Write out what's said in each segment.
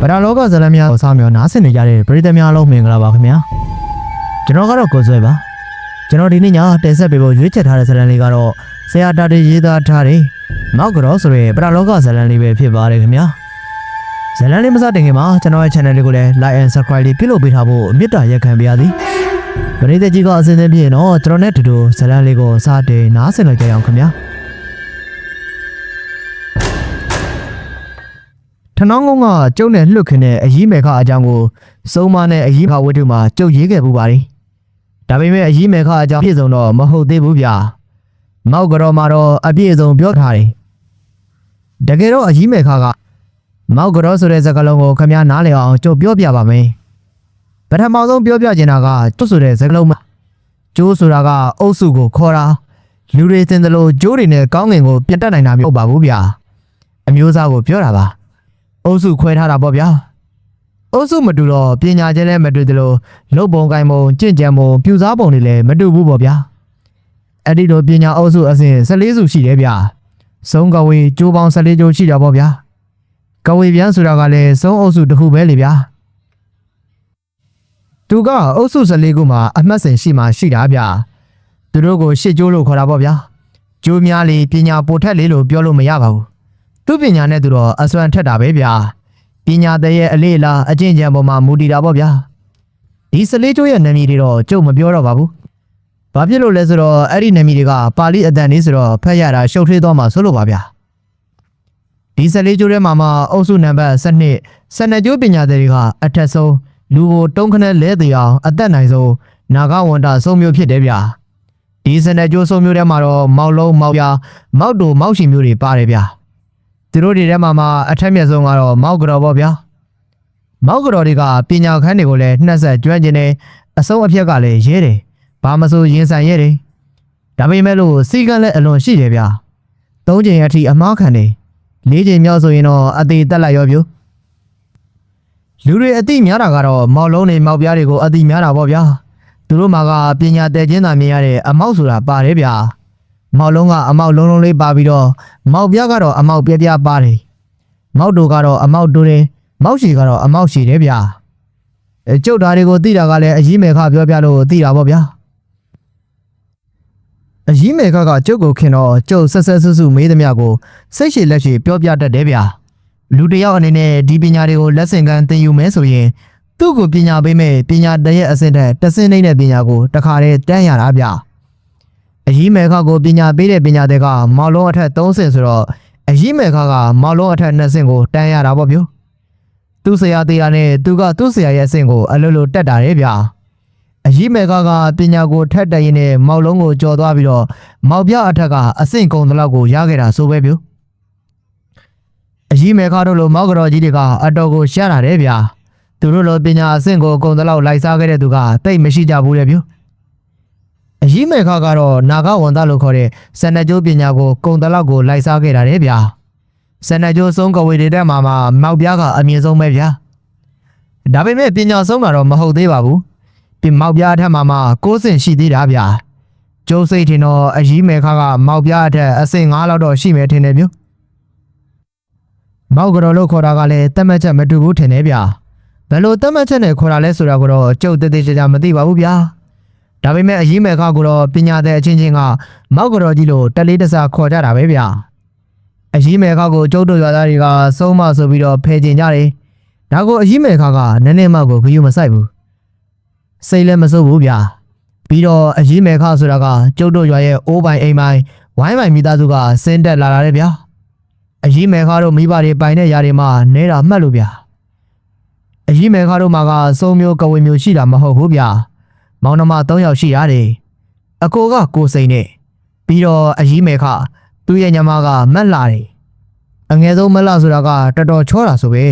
ဗရာလောကဇလမြကိုစားမျိုးနားဆင်နေကြတဲ့ပရိသတ်များလုံးမင်္ဂလာပါခင်ဗျာကျွန်တော်ကတော့ကိုယ်ဆွဲပါကျွန်တော်ဒီနေ့ညတင်ဆက်ပေးဖို့ရွေးချယ်ထားတဲ့ဇလန်လေးကတော့ဆရာတာတေးရေးသားထားတဲ့မောက်ကြောဆိုတဲ့ဗရာလောကဇလန်လေးပဲဖြစ်ပါတယ်ခင်ဗျာဇလန်လေးမစတင်ခင်မှာကျွန်တော်ရဲ့ channel လေးကိုလည်း like and subscribe လေးပြုလုပ်ပေးထားဖို့မေတ္တာရက်ခံပါရစေပရိသတ်ကြီးကအစဉ်အဆက်ပြည့်တော့ကျွန်တော်နဲ့တူတူဇလန်လေးကိုစတင်နားဆင်လိုက်ကြရအောင်ခင်ဗျာထနောင်းကုန်းကကျုပ်နဲ့လှုပ်ခင်းတဲ့အကြီးမေခအကြောင်းကိုစုံမနဲ့အကြီးခဝတ္ထုမှာကျုပ်ရေးခဲ့ပူပါတယ်။ဒါပေမဲ့အကြီးမေခအကြောင်းပြည့်စုံတော့မဟုတ်သေးဘူးဗျာ။မောက်ကြောမှာတော့အပြည့်စုံပြောထားတယ်။တကယ်တော့အကြီးမေခကမောက်ကြောဆိုတဲ့စကားလုံးကိုခင်ဗျားနားလည်အောင်ကျုပ်ပြောပြပါမယ်။ပထမဆုံးပြောပြချင်တာကကျုပ်ဆိုတဲ့စကားလုံးမှာကျိုးဆိုတာကအုပ်စုကိုခေါ်တာလူတွေတင်တယ်လို့ကျိုးတွေနဲ့ကောင်းငင်ကိုပြတ်တက်နိုင်တာမျိုးပါဘူးဗျာ။အမျိုးအစားကိုပြောတာပါ။အုပ်စုခွဲထားတာပေါ့ဗျာအုပ်စုမတူတော့ပညာချင်းလည်းမတူသလိုလုပ်ပုံကိုင်ပုံကြင့်ကြံပုံပြူစားပုံတွေလည်းမတူဘူးပေါ့ဗျာအဲ့ဒီလိုပညာအုပ်စုအစဉ်14စုရှိတယ်ဗျာစုံကဝေကျိုးပေါင်း14ကျိုးရှိတာပေါ့ဗျာကဝေပြန်ဆိုတာကလည်းစုံအုပ်စုတစ်ခုပဲလေဗျာသူကအုပ်စု14ခုမှာအမှတ်စဉ်ရှိမှရှိတာဗျာသူတို့ကို8ကျိုးလို့ခေါ်တာပေါ့ဗျာကျိုးများလေပညာပိုထက်လေလို့ပြောလို့မရပါဘူးသူပညာနဲ့သူတော့အစွမ်းထက်တာပဲဗျာပညာတည်းရဲ့အလေးအလာအကျင့်ကြံပေါ်မှာမူတည်တာပေါ့ဗျာဒီ14ကျိုးရဲ့နာမည်တွေတော့ကျုပ်မပြောတော့ပါဘူးဘာဖြစ်လို့လဲဆိုတော့အဲ့ဒီနာမည်တွေကပါဠိအတန်လေးဆိုတော့ဖတ်ရတာရှုပ်ထွေးသွားမှာဆိုလို့ပါဗျာဒီ14ကျိုးထဲမှာအုပ်စုနံပါတ်12 12ကျိုးပညာတွေကအထက်ဆုံးလူကိုတုံးခနဲ့လဲသေးအောင်အသက်နိုင်ဆုံးနာဂဝန္တာဆုံးမျိုးဖြစ်တယ်ဗျာဒီ12ကျိုးဆုံးမျိုးထဲမှာတော့မောက်လုံးမောက်ပြမောက်တူမောက်ရှင်မျိုးတွေပါတယ်ဗျာသူတို့တွေထဲမှာအထက်မြတ်ဆုံးကတော့မောက်ကြော်ပေါ့ဗျာမောက်ကြော်တွေကပညာခန်းတွေကိုလည်းနှက်ဆက်ကျွမ်းကျင်တယ်အဆုံးအဖြတ်ကလည်းရဲတယ်ဘာမဆိုရင်ဆိုင်ရဲတယ်ဒါပေမဲ့လို့စီကံလည်းအလွန်ရှိတယ်ဗျာ3ချိန်အထိအမားခံတယ်4ချိန်မြောက်ဆိုရင်တော့အသေးတက်လိုက်ရောဗျလူတွေအသိများတာကတော့မောက်လုံးတွေမောက်ပြားတွေကိုအသိများတာပေါ့ဗျာသူတို့မှာကပညာတည်ခြင်းသာမြင်ရတဲ့အမောက်ဆိုတာပါတယ်ဗျာမောက်လုံးကအမောက်လုံးလုံးလေးပါပြီးတော့မောက်ပြားကတော့အမောက်ပြပြပါတယ်မောက်တူကတော့အမောက်တူတယ်မောက်ရှည်ကတော့အမောက်ရှည်တယ်ဗျာကျုပ်ဓာတ်တွေကိုသိတာကလည်းအကြီးမေခပြောပြလို့သိတာပေါ့ဗျာအကြီးမေခကကျုပ်ကိုခင်တော့ကျုပ်ဆက်ဆက်ဆူဆူမေးသမျှကိုစိတ်ရှည်လက်ရှည်ပြောပြတတ်တယ်ဗျာလူတယောက်အနေနဲ့ဒီပညာတွေကိုလက်ဆင့်ကမ်းသင်ယူမယ်ဆိုရင်သူ့ကိုပညာပေးမယ်ပညာတည်းရဲ့အစစ်တဆင်းနေတဲ့ပညာကိုတခါတည်းတန်းရတာဗျာအကြီးမေခကိုပညာပေးတဲ့ပညာတွေကမောက်လုံးအထက်3ဆင့်ဆိုတော့အကြီးမေခကမောက်လုံးအထက်2ဆင့်ကိုတန်းရတာပေါ့ဗျသူ့ဆရာတရားနဲ့သူကသူ့ဆရာရဲ့အဆင့်ကိုအလိုလိုတက်တာလေဗျာအကြီးမေခကပညာကိုထက်တက်ရင်းနဲ့မောက်လုံးကိုကျော်သွားပြီးတော့မောက်ပြအထက်ကအဆင့်ကုန်တလောက်ကိုရခဲ့တာဆိုပဲဗျအကြီးမေခတို့လိုမောက်ကြော်ကြီးတွေကအတော်ကိုရှားတာတယ်ဗျာသူတို့လိုပညာအဆင့်ကိုကုန်တလောက်လိုက်စားခဲ့တဲ့သူကတိတ်မရှိကြဘူးလေဗျအကြီးမေခကတော့နာဂဝန္တလို့ခေါ်တဲ့12ကျိုးပညာကိုကုံတလောက်ကိုလိုက်စားခဲ့တာလေဗျာ12ကျိုးဆုံးကဝေတွေတက်မှာမောက်ပြားကအမြင့်ဆုံးပဲဗျာဒါပေမဲ့ပညာဆုံးကတော့မဟုတ်သေးပါဘူးပြင်မောက်ပြားအထက်မှာ6ဆင့်ရှိသေးတာဗျာကျိုးစိတ်ထင်တော့အကြီးမေခကမောက်ပြားအထက်အဆင့်5လောက်တော့ရှိမယ်ထင်တယ်ဗျမောက်ကြော်လို့ခေါ်တာကလည်းတတ်မှတ်ချက်မတူဘူးထင်တယ်ဗျာဘယ်လိုတတ်မှတ်ချက်နဲ့ခေါ်တာလဲဆိုတာကိုတော့ကျုပ်တည်တည်ကြမသိပါဘူးဗျာဒါပေမဲ့အကြီးမေခကိုတော့ပညာတဲ့အချင်းချင်းကမောက်ကြော်ကြီးလို့တက်လေးတစားခေါ်ကြတာပဲဗျာအကြီးမေခကိုကျုပ်တို့ရွာသားတွေကဆုံးမဆိုပြီးတော့ဖယ်ကျင်ကြတယ်ဒါကိုအကြီးမေခကနည်းနည်းမှကိုဂရုမစိုက်ဘူးစိတ်လည်းမစိုးဘူးဗျာပြီးတော့အကြီးမေခဆိုတာကကျုပ်တို့ရွာရဲ့အိုးပိုင်အိမ်ပိုင်ဝိုင်းပိုင်မိသားစုကဆင်းတက်လာတာလေဗျာအကြီးမေခတို့မိဘတွေပိုင်တဲ့ຢာတွေမှာနဲတာမှတ်လို့ဗျာအကြီးမေခတို့မှာကစုံမျိုးကဝေမျိုးရှိတာမဟုတ်ဘူးဗျာမောင်နှမ3ယောက်ရှိရတယ်အကိုကကိုစိန်နဲ့ပြီးတော့အကြီးမေခသူ့ရဲ့ညီမကမက်လာတယ်အငယ်ဆုံးမက်လာဆိုတာကတော်တော်ချောတာဆိုပဲ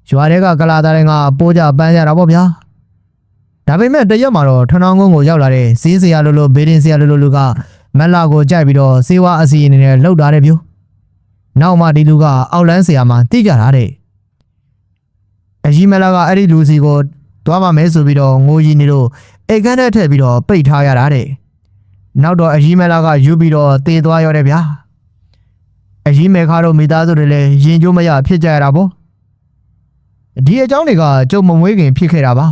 ရွာထဲကကလာသားတွေကပိုးကြပန်းကြတာပေါ့ဗျာဒါပေမဲ့တရက်မှာတော့ထနောင်းကုန်းကိုရောက်လာတဲ့ဈေးဆရာလိုဘေးဒင်းဆရာလိုလူကမက်လာကိုကြိုက်ပြီးတော့စေဝါအစီအနေနဲ့လှုပ်ထားတယ်ဗျနောက်မှဒီလူကအောက်လန်းဆရာမှတိကြတာတဲ့အကြီးမက်လာကအဲ့ဒီလူစီကိုသွားပါမယ်ဆိုပြီးတော့ငိုကြီးနေလို့အိတ်ခမ်းနဲ့ထည့်ပြီးတော့ပိတ်ထားရတာတဲ့နောက်တော့အကြီးမက်လာကယူပြီးတော့တေးသွားရောတယ်ဗျာအကြီးမေခါတို့မိသားစုတွေလည်းရင်ကျိုးမရဖြစ်ကြရတာပေါ့ ဒီအကြောင်းတွေကကျုပ်မမွေးခင်ဖြစ်ခဲ့တာပါ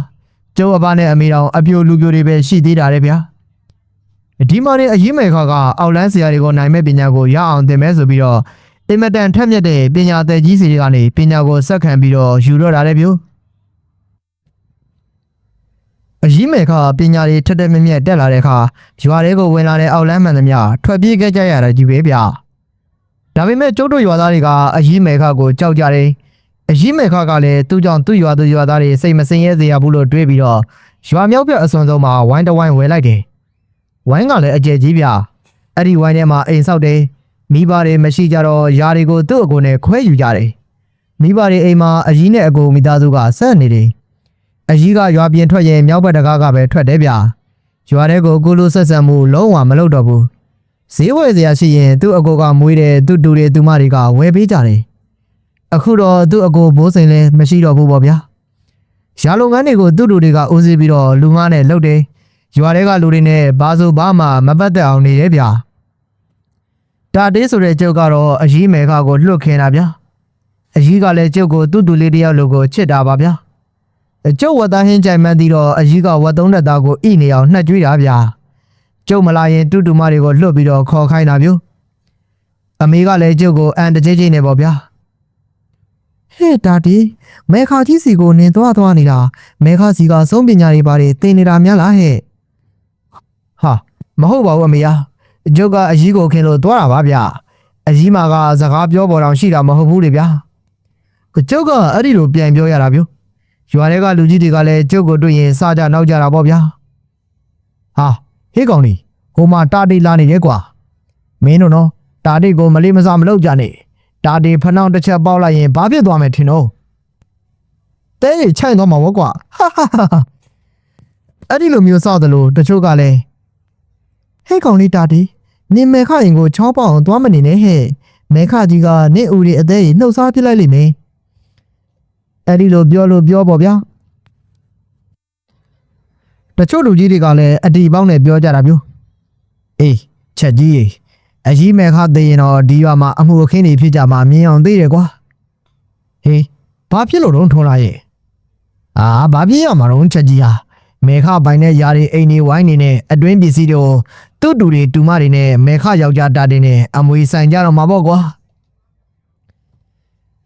ကျုပ်အဘနဲ့အမေတော်အပြိုလူပြိုတွေပဲရှိသေးတာလေဗျာဒီမှာနေအရေးမယ်ခါကအောက်လန်းဆရာတွေကိုနိုင်မဲ့ပညာကိုရအောင်သင်မဲဆိုပြီးတော့အင်မတန်ထက်မြက်တဲ့ပညာသက်ကြီးစီတွေကနေပညာကိုဆက်ခံပြီးတော့ယူတော့တာလေဗျအရေးမယ်ခါပညာတွေထက်တဲ့မြက်မြက်တက်လာတဲ့အခါရွာတွေကိုဝင်လာတဲ့အောက်လန်းမှန်သမျှထွက်ပြေးခဲ့ကြရတာကြီးပဲဗျာဒါပေမဲ့ကျုပ်တို့ရွာသားတွေကအရေးမယ်ခါကိုကြောက်ကြတယ်အရေးမယ်ခါကလည်းသူ့ကြောင့်သူ့ရွာသူရွာသားတွေစိတ်မစင်ရဲစေရဘူးလို့တွေးပြီးတော့ရွာမြောက်ပြအစွန်ဆုံးမှာဝိုင်းတဝိုင်းဝယ်လိုက်တယ်ဝိုင်းကလည်းအကျယ်ကြီးဗျအဲ့ဒီဝိုင်းထဲမှာအိမ်ဆောက်တယ်မိဘတွေမရှိကြတော့ယာတွေကိုသူ့အကိုနဲ့ခွဲယူကြတယ်မိဘတွေအိမ်မှာအကြီးနဲ့အကိုမိသားစုကဆက်နေတယ်အကြီးကရွာပြင်ထွက်ရင်မြောက်ဘက်တကားကပဲထွက်တယ်ဗျရွာထဲကိုကုလူဆက်ဆံမှုလုံးဝမလုပ်တော့ဘူးဈေးဝယ်စရာရှိရင်သူ့အကိုကမွေးတယ်သူ့တူတွေသူမတွေကဝယ်ပေးကြတယ်အခုတော့သူ့အကိုဘိုးစိန်လည်းမရှိတော့ဘူးပေါ့ဗျာရာလုပ်ငန်းတွေကိုသူ့တူတွေကဦးစီးပြီးတော့လူငါးနဲ့လုပ်တယ်ရွာထဲကလူတွေနဲ့ဘာဆိုဘာမှမပတ်သက်အောင်နေရဲဗျာတာတေးဆိုတဲ့ကျုပ်ကတော့အကြီးမယ်ခါကိုလွတ်ခင်းတာဗျာအကြီးကလည်းကျုပ်ကိုတူတူလေးတယောက်လိုကိုချစ်တာပါဗျာကျုပ်ဝတ်သားဟင်းကြိုင်မှန်းပြီးတော့အကြီးကဝတ်သုံးတဲ့သားကိုဣနေအောင်နှက်ကြွေးတာဗျာကျုပ်မလာရင်တူတူမတွေကိုလွတ်ပြီးတော့ခေါ်ခိုင်းတာမျိုးအမေကလည်းကျုပ်ကိုအန်တကြီးကြီးနေပေါ့ဗျာဟဲ့တာတီမဲခါကြီးစီကိုနင်သွားနေတာမဲခါစီကစုံပညာတွေပါတယ်တင်နေတာများလားဟဲ့ဟာမဟုတ်ပါဘူးအမေယာကျုပ်ကအကြီးကိုခင်လို့သွားတာပါဗျအကြီးမာကစကားပြောပေါ်တော့ရှိတာမဟုတ်ဘူးလေဗျာကျုပ်ကအဲ့ဒီလိုပြန်ပြောရတာမျိုးရွာထဲကလူကြီးတွေကလည်းကျုပ်ကိုတွေ့ရင်စားကြနောက်ကြတာပေါ့ဗျာဟာဟေးကောင်ကြီးဟိုမှာတာတိလာနေရဲကွာမင်းတို့နော်တာတိကိုမလေးမစားမလုပ်ကြနဲ့တာတိဖနှောင်းတစ်ချက်ပေါက်လိုက်ရင်ဘာဖြစ်သွားမယ်ထင်တော့တဲရီချိုင်သွားမှာပေါ့ကွာဟာအဲ့ဒီလိုမျိုးစောက်တယ်လို့တချို့ကလည်းဟဲ့ကောင်လေးတာတိနင်မဲခရင်ကိုချောပေါအောင်သွားမနေနဲ့ဟဲ့မဲခကြီးကနင့်ဦးတွေအသေးကြီးနှုတ်စားပြလိုက်လိမ့်မယ်အဲ့ဒီလိုပြောပေါ့ဗျာတချို့လူကြီးတွေကလည်းအတီပေါင်းနဲ့ပြောကြတာမျိုးအေးချက်ကြီးအကြီးမဲခသေးရင်တော့ဒီရွာမှာအမှုအခင်းတွေဖြစ်ကြမှာမြင်အောင်သိတယ်ကွာဟေးဘာဖြစ်လို့တော့ထုံးလာရဲ့ဘာဖြစ်ရမှာတော့ချက်ကြီးဟာမဲခပိုင်တဲ့ຢာတွေအိမ်တွေဝိုင်းနေနဲ့အတွင်းပစ္စည်းတွေသူ့တူတွေတူမတွေနဲ့မဲခယောက်ျားတာတွေနဲ့အမွေဆိုင်ကြတော့မှာပေါ့ကွာ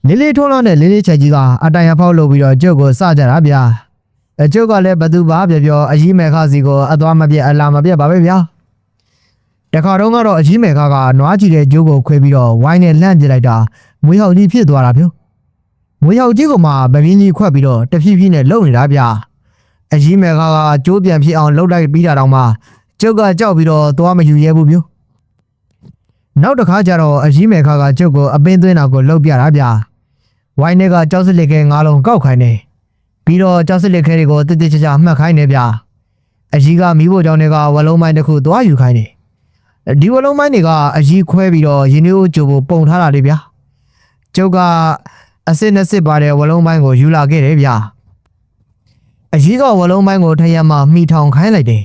လေးလေးထုံးလာတဲ့လေးလေးချက်ကြီးကအတိုင်အဖောက်လုပ်ပြီးတော့ကျုပ်ကိုစကြတာဗျာကျုပ်ကလည်းဘသူဘာပြောအကြီးမဲခစီကိုအသွားမပြတ်အလာမပြတ်ပါပဲဗျာတခါတော့ကတော့အကြီးမဲခကနွားကြည့်တဲ့ကျိုးကိုခွဲပြီးတော့ဝိုင်းနဲ့လှန့်ပြလိုက်တာမွေးဟောက်ကြီးဖြစ်သွားတာဗျမွေးဟောက်ကြီးကမှဗပင်းကြီးခွက်ပြီးတော့တဖြည်းဖြည်းနဲ့လှုပ်နေတာဗျာအကြီးမဲခကကျိုးပြန်ဖြစ်အောင်လှုပ်လိုက်ပြီးတာတော့မှကျုပ်ကကြောက်ပြီးတော့သွားမယူရဲဘူးဗျနောက်တစ်ခါကျတော့အကြီးမဲခကကျုပ်ကိုအပင်းသွင်းတာကိုလှုပ်ပြတာဗျာဝိုင်းတွေကကြောက်စစ်လက်ခဲငါးလုံးကောက်ခိုင်းနေပြီးတော့ကြောက်စစ်လက်ခဲတွေကိုတိတိကျကျမှတ်ခိုင်းနေဗျာအကြီးကမိဖို့ကြောင့်တွေကဝလုံးမိုင်းတစ်ခုသွားယူခိုင်းနေဒီဝလုံးမိုင်းတွေကအကြီးခွဲပြီးတော့ရင်းနှီးကြိုဖို့ပုံထားတာလေဗျာကျုပ်ကအစစ်နဲ့စစ်ပါတဲ့ဝလုံးမိုင်းကိုယူလာခဲ့တယ်ဗျာအကြီးကဝလုံးမိုင်းကိုထရက်မှမိထောင်ခိုင်းလိုက်တယ်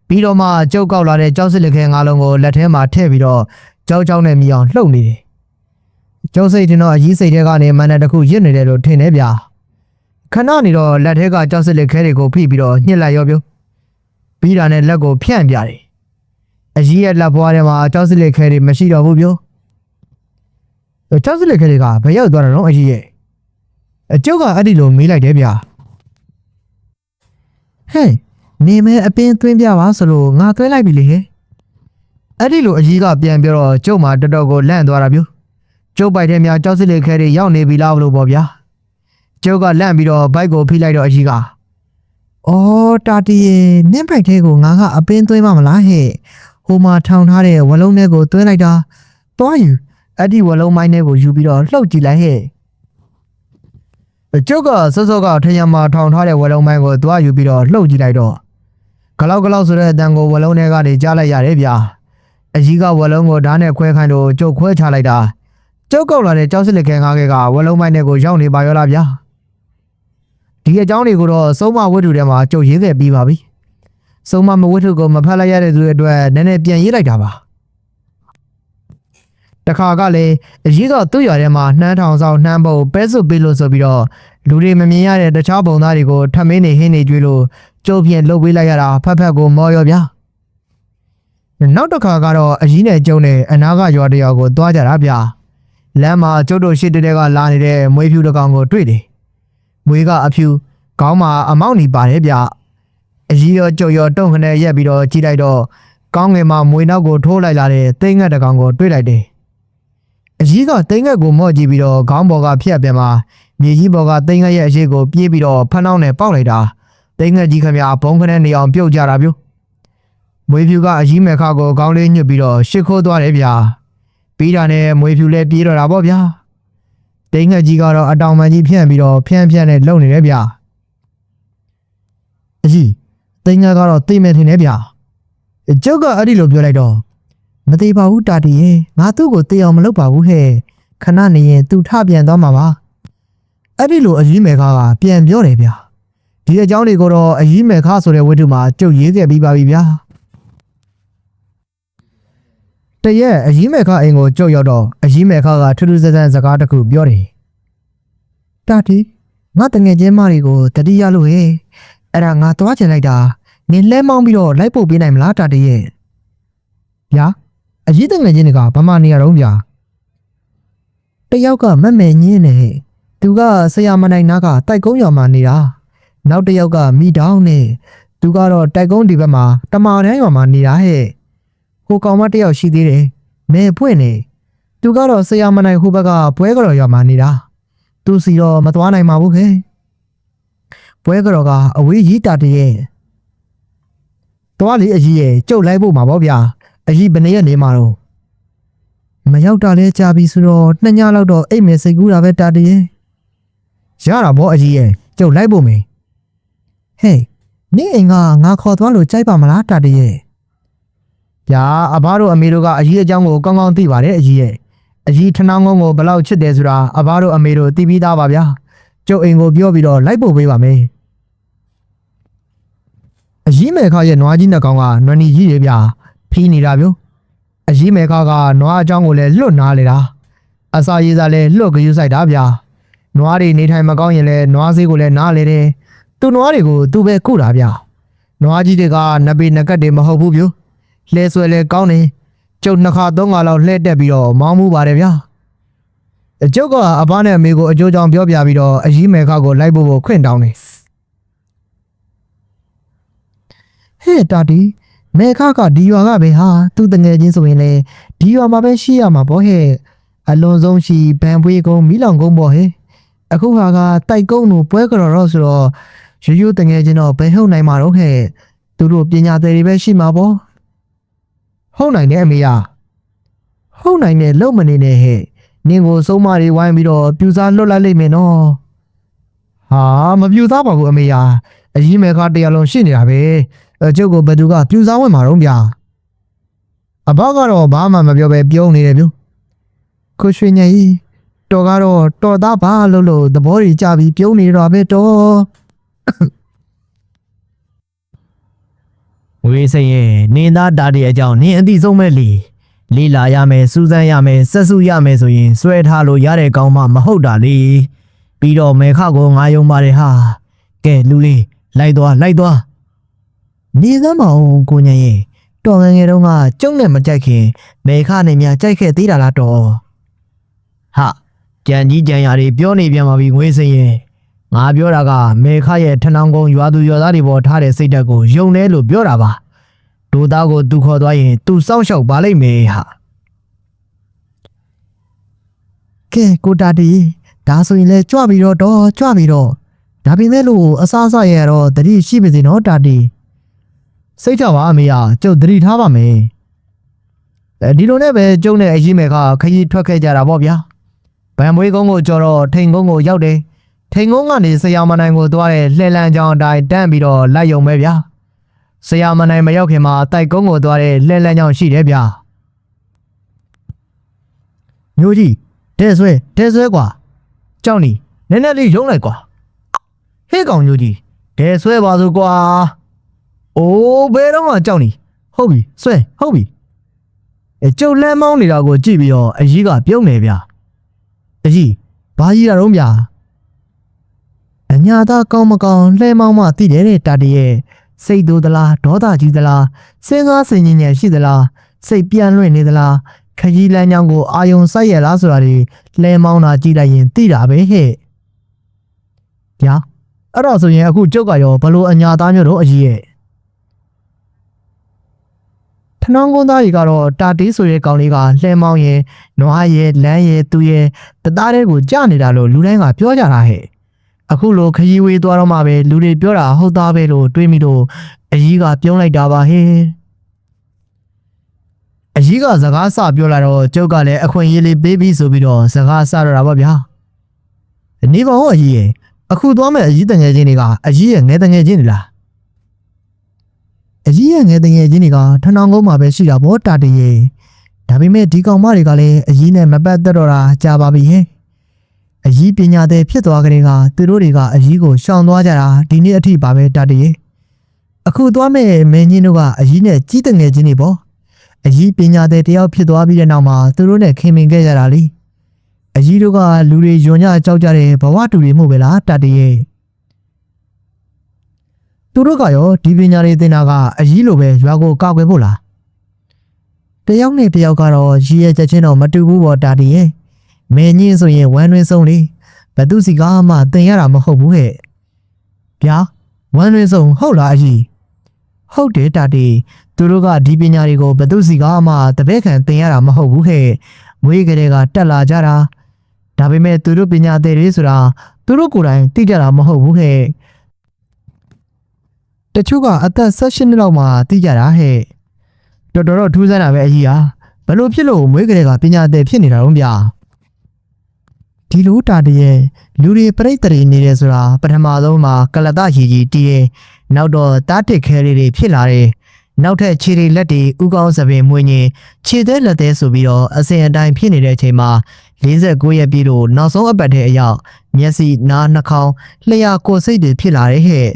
ပြီးတော့မှကျုပ်ကောက်လာတဲ့ကြောက်စစ်လက်ခဲငါးလုံးကိုလက်ထဲမှာထည့်ပြီးတော့ကြောက်ကြောက်နဲ့မြည်အောင်လှုပ်နေတယ်ကျုပ်စိတ်တင်တော့အကြီးစိတ်ထဲကနေမန်နဲ့တစ်ခုရစ်နေတယ်လို့ထင်နေဗျာခဏနေတော့လက်ထဲကကြောက်စစ်လက်ခဲတွေကိုဖိပြီးတော့ညှစ်လိုက်ရောပြုပြီးတာနဲ့လက်ကိုဖြန့်ပြတယ်အကြီးရဲ့လက်ဘွားထဲမှာကြောက်စစ်လက်ခဲတွေမရှိတော့ဘူးပြုကြောက်စစ်လက်ခဲတွေကဘယ်ရောက်သွားတာတော့အကြီးရဲ့ကျုပ်ကအဲ့ဒီလိုမေးလိုက်တယ်ဗျာဟဲ့နေမဲအပင်းသွင်းပြပါဆိုလို့ငါသွင်းလိုက်ပြီလေအဲ့ဒီလိုအကြီးကပြန်ပြောတော့ကျုပ်မှာတော်တော်ကိုလန့်သွားတာပြုကျုပ်ပိုက်ထဲမှာကြောက်စစ်လက်ခဲတွေရောက်နေပြီလားလို့ပေါ့ဗျာကျုပ်ကလန့်ပြီးတော့ဘိုက်ကိုဖိလိုက်တော့အကြီးကအော်တာတီရဲ့နင်းပိုက်ထဲကိုငါကအပင်းသွင်းမလားဟဲ့ဟိုမှာထောင်ထားတဲ့ဝလုံးထဲကိုသွင်းလိုက်တာတွားယူအဲ့ဒီဝလုံးမိုင်းထဲကိုယူပြီးတော့လှုပ်ကြည့်လိုက်ဟဲ့ကျုပ်ကစောကထရံမှာထောင်ထားတဲ့ဝလုံးမိုင်းကိုတွားယူပြီးတော့လှုပ်ကြည့်လိုက်တော့ဂလောက်ဆိုတဲ့အတန်ကိုဝလုံးထဲကနေကြားလိုက်ရတယ်ဗျာအကြီးကဝလုံးကိုဓာတ်နဲ့ခွဲခိုင်းတော့ကျုပ်ခွဲချလိုက်တာကျုပ်ကောက်လာတဲ့ကြောက်စစ်လက်ခဲငါးခဲကဝလုံးမိုင်းထဲကိုရောက်နေပါရောလားဗျာဒီအကြောင်းတွေကိုတော့စုံမဝတ္ထုထဲမှာကျုပ်ရေးခဲ့ပြီးပါပြီစုံမဝတ္ထုကိုမဖတ်လိုက်ရတဲ့သူတွေအတွက်နည်းနည်းပြန်ရေးလိုက်တာပါတခါကလည်းအကြီးကသူ့ရွာထဲမှာနှမ်းထောင်ဆောင်နှမ်းပုတ်ပဲစွပ်ပေးလို့ဆိုပြီးတော့ လူတွေမမြင်ရတဲ့တခြားပုံသားတွေကိုထမင်းနေဟင်းနေကြွေးလို့ကျုပ်ဖြင့်လှုပ်ပေးလိုက်ရတာဖက်ဖက်ကိုမော်ရောဗျာနောက်တစ်ခါကတော့အကြီးနဲ့ကျုံနဲ့အနာကရွာတယောက်ကိုသွားကြတာဗျာလမ်းမှာကျုပ်တို့ရှစ်တဲကလာနေတဲ့မွေးဖြူတစ်ကောင်ကိုတွေ့တယ်မွေးကအဖြူခေါင်းမှာအမောက်နီပါတယ်ဗျာအကြီးရောကျုပ်ရောတုံခနဲ့ရက်ပြီးတော့ကြည့်လိုက်တော့ကောင်းငယ်မှာမွေနောက်ကိုထိုးလိုက်လာတဲ့သိန်းငှက်တစ်ကောင်ကိုတွေ့လိုက်တယ်အကြီးကသိန်းငှက်ကိုမော့ကြည့်ပြီးတော့ခေါင်းပေါ်ကဖြတ်ပြန်မှာမြေကြီးပေါ်ကသိန်းငှက်ရဲ့အရှိကိုပြေးပြီးတော့ဖနှောင်းနဲ့ပေါက်လိုက်တာသိန်းငှက်ကြီးခမဘုံခနဲ့နေအောင်ပြုတ်ကြတာပြုမွေဖြူကအကြီးမဲ့ခါကိုခေါင်းလေးညှစ်ပြီးတော့ရှစ်ခိုးသွားတယ်ဗျာပြီးတာနဲ့မွေဖြူလည်းပြေးတော့တာပေါ့ဗျာသိန်းငှက်ကြီးကတော့အတောင်ပံကြီးဖြန့်ပြီးတော့ဖြန့်နဲ့လှုပ်နေတယ်ဗျာအကြီးသိန်းငှက်ကတော့သိမဲ့ထင်တယ်ဗျာကျုပ်ကအဲ့ဒီလိုပြောလိုက်တော့မသေးပါဘူးတာတီရဲ့ငါသူ့ကိုတေးအောင်မလုပ်ပါဘူးဟဲ့ခဏနေရင်သူထပြန်သွားမှာပါအဲ့ဒီလိုအကြီးမဲ့ခါကပြန်ပြောတယ်ဗျာဒီအကြောင်းတွေကိုတော့အကြီးမဲ့ခါဆိုတဲ့ဝတ္ထုမှာကျုပ်ရေးခဲ့ပြီးပါပြီဗျာတရက်အကြီးမဲ့ခါအိမ်ကိုကျုပ်ရောက်တော့အကြီးမဲ့ခါကထူးထူးဆန်းဆန်းစကားတစ်ခုပြောတယ်တာတီငါတငယ်ချင်းမတွေကိုတတိယလို့ဟဲ့အဲ့ဒါငါသွားချင်လိုက်တာနင်လဲမောင်းပြီးတော့လိုက်ပို့ပေးနိုင်မလားတာတီရဲ့ဗျာအကြီးတငယ်ချင်းတွေကဘာမှနေရတော့ဗျာတယောက်ကမက်မယ်ညင်းနေသူကဆရာမနိုင်နာကတိုက်ကုန်းရွာမှာနေတာနောက်တစ်ယောက်ကမိတောင်းနေသူကတော့တိုက်ကုန်းဒီဘက်မှာတမာတန်းရွာမှာနေတာဟဲ့ဟိုကောင်မတစ်ယောက်ရှိသေးတယ်မဲဖွင့်နေသူကတော့ဆရာမနိုင်ဟိုဘက်ကပွဲကြော်ရွာမှာနေတာသူစီတော့မသွားနိုင်ပါဘူးခဲပွဲကြော်ကအဝေးကြီးတာတည်းရဲ့သွားလေအကြီးရဲ့ကျုပ်လိုက်ဖို့မှာပေါ့ဗျာအကြီးဘယ်နေရနေမှာတော့မရောက်တာလဲကြာပြီဆိုတော့2ညလောက်တော့အိတ်မယ်စိတ်ကူးတာပဲတာတည်းရဲ့ရတာပေါ့အကြီးရဲ့ကျုပ်လိုက်ဖို့မေးဟေးနင့်အိမ်ကငါခေါ်သွားလို့ကြိုက်ပါမလားတာတည်းရဲ့ဗျာအဘတို့အမေတို့ကအကြီးအကြောင်းကိုကောင်းကောင်းသိပါတယ်အကြီးရဲ့အကြီးထနောင်းကုန်းကိုဘလောက်ချစ်တယ်ဆိုတာအဘတို့အမေတို့သိပြီးသားပါဗျာကျုပ်အိမ်ကိုပြောပြီးတော့လိုက်ပို့ပေးပါမယ်အကြီးမဲခါရဲ့နွားကြီးနှစ်ကောင်ကနွနီကြီးတွေဗျာဖီးနေတာဗျအကြီးမဲခါကနွားအကြောင်းကိုလည်းလွတ်နာလေတာအစာရေးစားလည်းလွတ်ကြယူဆိုင်တာဗျာနွားတွေနေထိုင်မကောင်းရင်လည်းနွားဈေးကိုလည်းနားလေတယ်သူ့နွားတွေကိုသူပဲကုတာဗျာနွားကြီးတွေကနဘေနကတ်တွေမဟုတ်ဘူးဗျလှဲဆွဲလဲကောင်းနေကျုပ်2ခါ3ခါလောက်လှဲတက်ပြီးတော့မောင်းမှုပါတယ်ဗျာကျုပ်ကအဘနဲ့အမေကိုအကျိုးကြောင့်ပြောပြပြီးတော့အကြီးမဲခါကိုလိုက်ဖို့ခွင့်တောင်းတယ်ဟဲ့တာတီမဲခါကဒီရွာကပဲဟာသူ့တငယ်ချင်းဆိုရင်လေဒီရွာမှာပဲရှိရမှာပေါ့ဟဲ့အလွန်ဆုံးရှိဗန်ပွေးကုန်းမီးလောင်ကုန်းပေါ့ဟဲ့အခုဟာကတိုက်ကုန်းတို့ပွဲကြော်တော့ဆိုတော့ရိုးတငယ်ချင်းတော့ဘယ်ဟုတ်နိုင်မှာတော့ဟဲ့သူတို့ပညာသည်တွေပဲရှိမှာပေါ့ဟုတ်နိုင်တယ်အမေဟုတ်နိုင်တယ်လုံမနေနဲ့ဟဲ့နင်ကိုစုံမတွေဝိုင်းပြီးတော့ပြူစားလွတ်လိုက်လိမ့်မယ်နော်ဟာမပြူစားပါဘူးအမေအကြီးမဲခါတရားလုံးရှိနေတာပဲကျုပ်ကိုဘသူကပြူစားဝင်မှာတော့ဗျာအဘကတော့ဘာမှမပြောပဲပြုံးနေတယ်ဗျကိုရွှေညကြီးတော်ကတော့တော်သားပါလို့သဘောကြီးကြပြီးပြုံးနေတော့ပဲတော်ဝေးစိန်ရဲ့နင်းသားတာတဲ့အကြောင်းနင်းအသိဆုံးပဲလေလာရမယ်စူးစမ်းရမယ်ဆက်စုရမယ်ဆိုရင်စွဲထားလို့ရတဲ့ကောင်းမှမဟုတ်တာလေပြီးတော့မဲခကိုငါယုံပါတယ်ဟာကဲလူလေးလိုက်သွားနေစမ်းမအောင်ကိုညရဲ့တော်ငယ်ငယ်တုန်းကကျုံနဲ့မကြိုက်ခင်မဲခနဲ့များကြိုက်ခဲ့သေးတာလားတော်ဟာကြံကြီးကြံရတွေပြောနေပြန်ပါပြီငွေစိန်ရဲ့ငါပြောတာကမဲခရဲ့ထနောင်းကုန်းရွာသူရွာသားတွေပေါ်ထားတဲ့စိတ်ဓာတ်ကိုယုံတယ်လို့ပြောတာပါဒိုသားကိုသူခေါ်သွားရင်သူစောင့်ရှောက်ပါလိမ့်မယ်ဟာကဲကိုတာတီဒါဆိုရင်လဲကြွပြီးတော့ဒါပေမဲ့လို့အစားအစာရတော့တတိရှိပါစေနော်တာတီစိတ်ချပါအမေကျုပ်တတိထားပါမယ်ဒီလိုနဲ့ပဲကျုံနဲ့အကြီးမဲခခရီးထွက်ခဲ့ကြတာပေါ့ဗျာဗန်မွေးကုန်းကိုကြော်တော့ထိန်ကုန်းကိုရောက်တယ်ထိန်ကုန်းကနေဆရာမနိုင်ကိုသွားတဲ့လှဲလန်းချောင်းအတိုင်းတန်းပြီးတော့လိုက်ရုံပဲဗျာဆရာမနိုင်မရောက်ခင်မှာတိုက်ကုန်းကိုသွားတဲ့လှဲလန်းချောင်းရှိတယ်ဗျာမျိုးကြီးတဲဆွဲကွာကြောက်နီနည်းနည်းလေးရုံးလိုက်ကွာဟေးကောင်မျိုးကြီးတဲဆွဲပါစို့ကွာအိုးဘယ်တော့မှကြောက်နီဟုတ်ပြီဆွဲဟုတ်ပြီကျုပ်လမ်းမောင်းနေတာကိုကြည့်ပြီးတော့အကြီးကပြုံးနေဗျာအကြီးဘာကြီးတာတော့ဗျာ ညာသားကောင်းမကောင်းလှဲမောင်းမှသိတယ်တဲ့တာတီရဲ့စိတ်တိုးသလားဒေါသကြီးသလားစဉ်းစားဆင်ခြင်ဉာဏ်ရှိသလားစိတ်ပြန့်လွင့်နေသလားခကြီးလမ်းကြောင်းကိုအာယုံစိုက်ရလားဆိုတာတွေလှဲမောင်းတာကြည့်လိုက်ရင်သိတာပဲဟဲ့ဗျာအဲ့တော့ဆိုရင်အခုကျုပ်ကရောဘလို့အညာသားမျိုးတို့အကြီးရဲ့ထနောင်းကုန်းသားကြီးကတော့တာတီးဆိုတဲ့ကောင်လေးကလှဲမောင်းရင်နွားရဲ့လမ်းရဲ့သူရဲ့တသားတဲ့ကိုကြားနေတာလို့လူတိုင်းကပြောကြတာဟဲ့အခုလိုခရီးဝေးသွားတော့မှပဲလူတွေပြောတာဟုတ်သားပဲလို့တွေးမိလို့အကြီးကပြုံးလိုက်တာပါဟဲ့အကြီးကစကားစပြောလာတော့ကျုပ်ကလည်းအခွင့်အရေးလေးပေးပြီးဆိုပြီးတော့စကားစတော့တာပါဗျာနေပါဦးအကြီးရဲ့အခုသွားမဲ့အကြီးတငယ်ချင်းတွေကအကြီးရဲ့ငယ်တငယ်ချင်းတွေလားအကြီးရဲ့ငယ်တငယ်ချင်းတွေကထနောင်ကုန်းမှာပဲရှိတာပေါ့တာတီရဲ့ဒါပေမဲ့ဒီကောင်မတွေကလည်းအကြီးနဲ့မပတ်သက်တော့တာကြာပါပြီဟဲ့အကြီးပညာသည်ဖြစ်သွားကြတဲ့ကသူတို့တွေကအကြီးကိုရှောင်သွားကြတာဒီနေ့အထိပါပဲတာတီရဲ့အခုသွားမဲ့မင်းကြီးတို့ကအကြီးနဲ့ကြီးတငယ်ချင်းတွေပေါ့အကြီးပညာသည်တယောက်ဖြစ်သွားပြီးတဲ့နောက်မှာသူတို့နဲ့ခင်မင်ခဲ့ကြတာလေအကြီးတို့ကလူတွေယွန်ညကြောက်ကြတဲ့ဘဝတူတွေမှုပဲလားတာတီရဲ့သူတို့ကရောဒီပညာတွေသင်တာကအကြီးလိုပဲရွာကိုကောက်ွယ်ဖို့လားတယောက်နဲ့တယောက်ကတော့ရည်ရချက်ချင်းတော့မတူဘူးပေါ့တာတီရဲ့မင်းကြီးဆိုရင်ဝမ်းတွင်းဆုံးလေဘသူစီကမှသင်ရတာမဟုတ်ဘူးဟဲ့ဗျာဝမ်းတွင်းဆုံးဟုတ်လားအကြီးဟုတ်တယ်တာတီသူတို့ကဒီပညာတွေကိုဘသူစီကမှတပည့်ခံသင်ရတာမဟုတ်ဘူးဟဲ့မွေးကလေးကတက်လာကြတာဒါပေမဲ့သူတို့ပညာသည်တွေဆိုတာသူတို့ကိုယ်တိုင်သိကြတာမဟုတ်ဘူးဟဲ့တချို့ကအသက်16နှစ်လောက်မှသိကြတာဟဲ့တော်တော်ထူးဆန်းတာပဲအကြီးဟာဘလို့ဖြစ်လို့မွေးကလေးကပညာသည်ဖြစ်နေတာတော့ဗျာဒီလိုတာတည်းလူတွေပြိတ္တတွေနေတယ်ဆိုတာပထမဆုံးမှာကလတရီကြီးတီးတယ်နောက်တော့တားတစ်ခဲလေးတွေဖြစ်လာတယ်နောက်ထပ်ခြေတွေလက်တွေဥကောင်းစပင်မွေးညင်ခြေသေးလက်သေးဆိုပြီးတော့အစဉ်အတိုင်းဖြစ်နေတဲ့အချိန်မှာ49ရက်ပြည့်လို့နောက်ဆုံးအပတ်ထဲအရောက်မျက်စိနားနှာခေါင်းလျှာကိုယ်စိတ်တွေဖြစ်လာတယ်ဟဲ့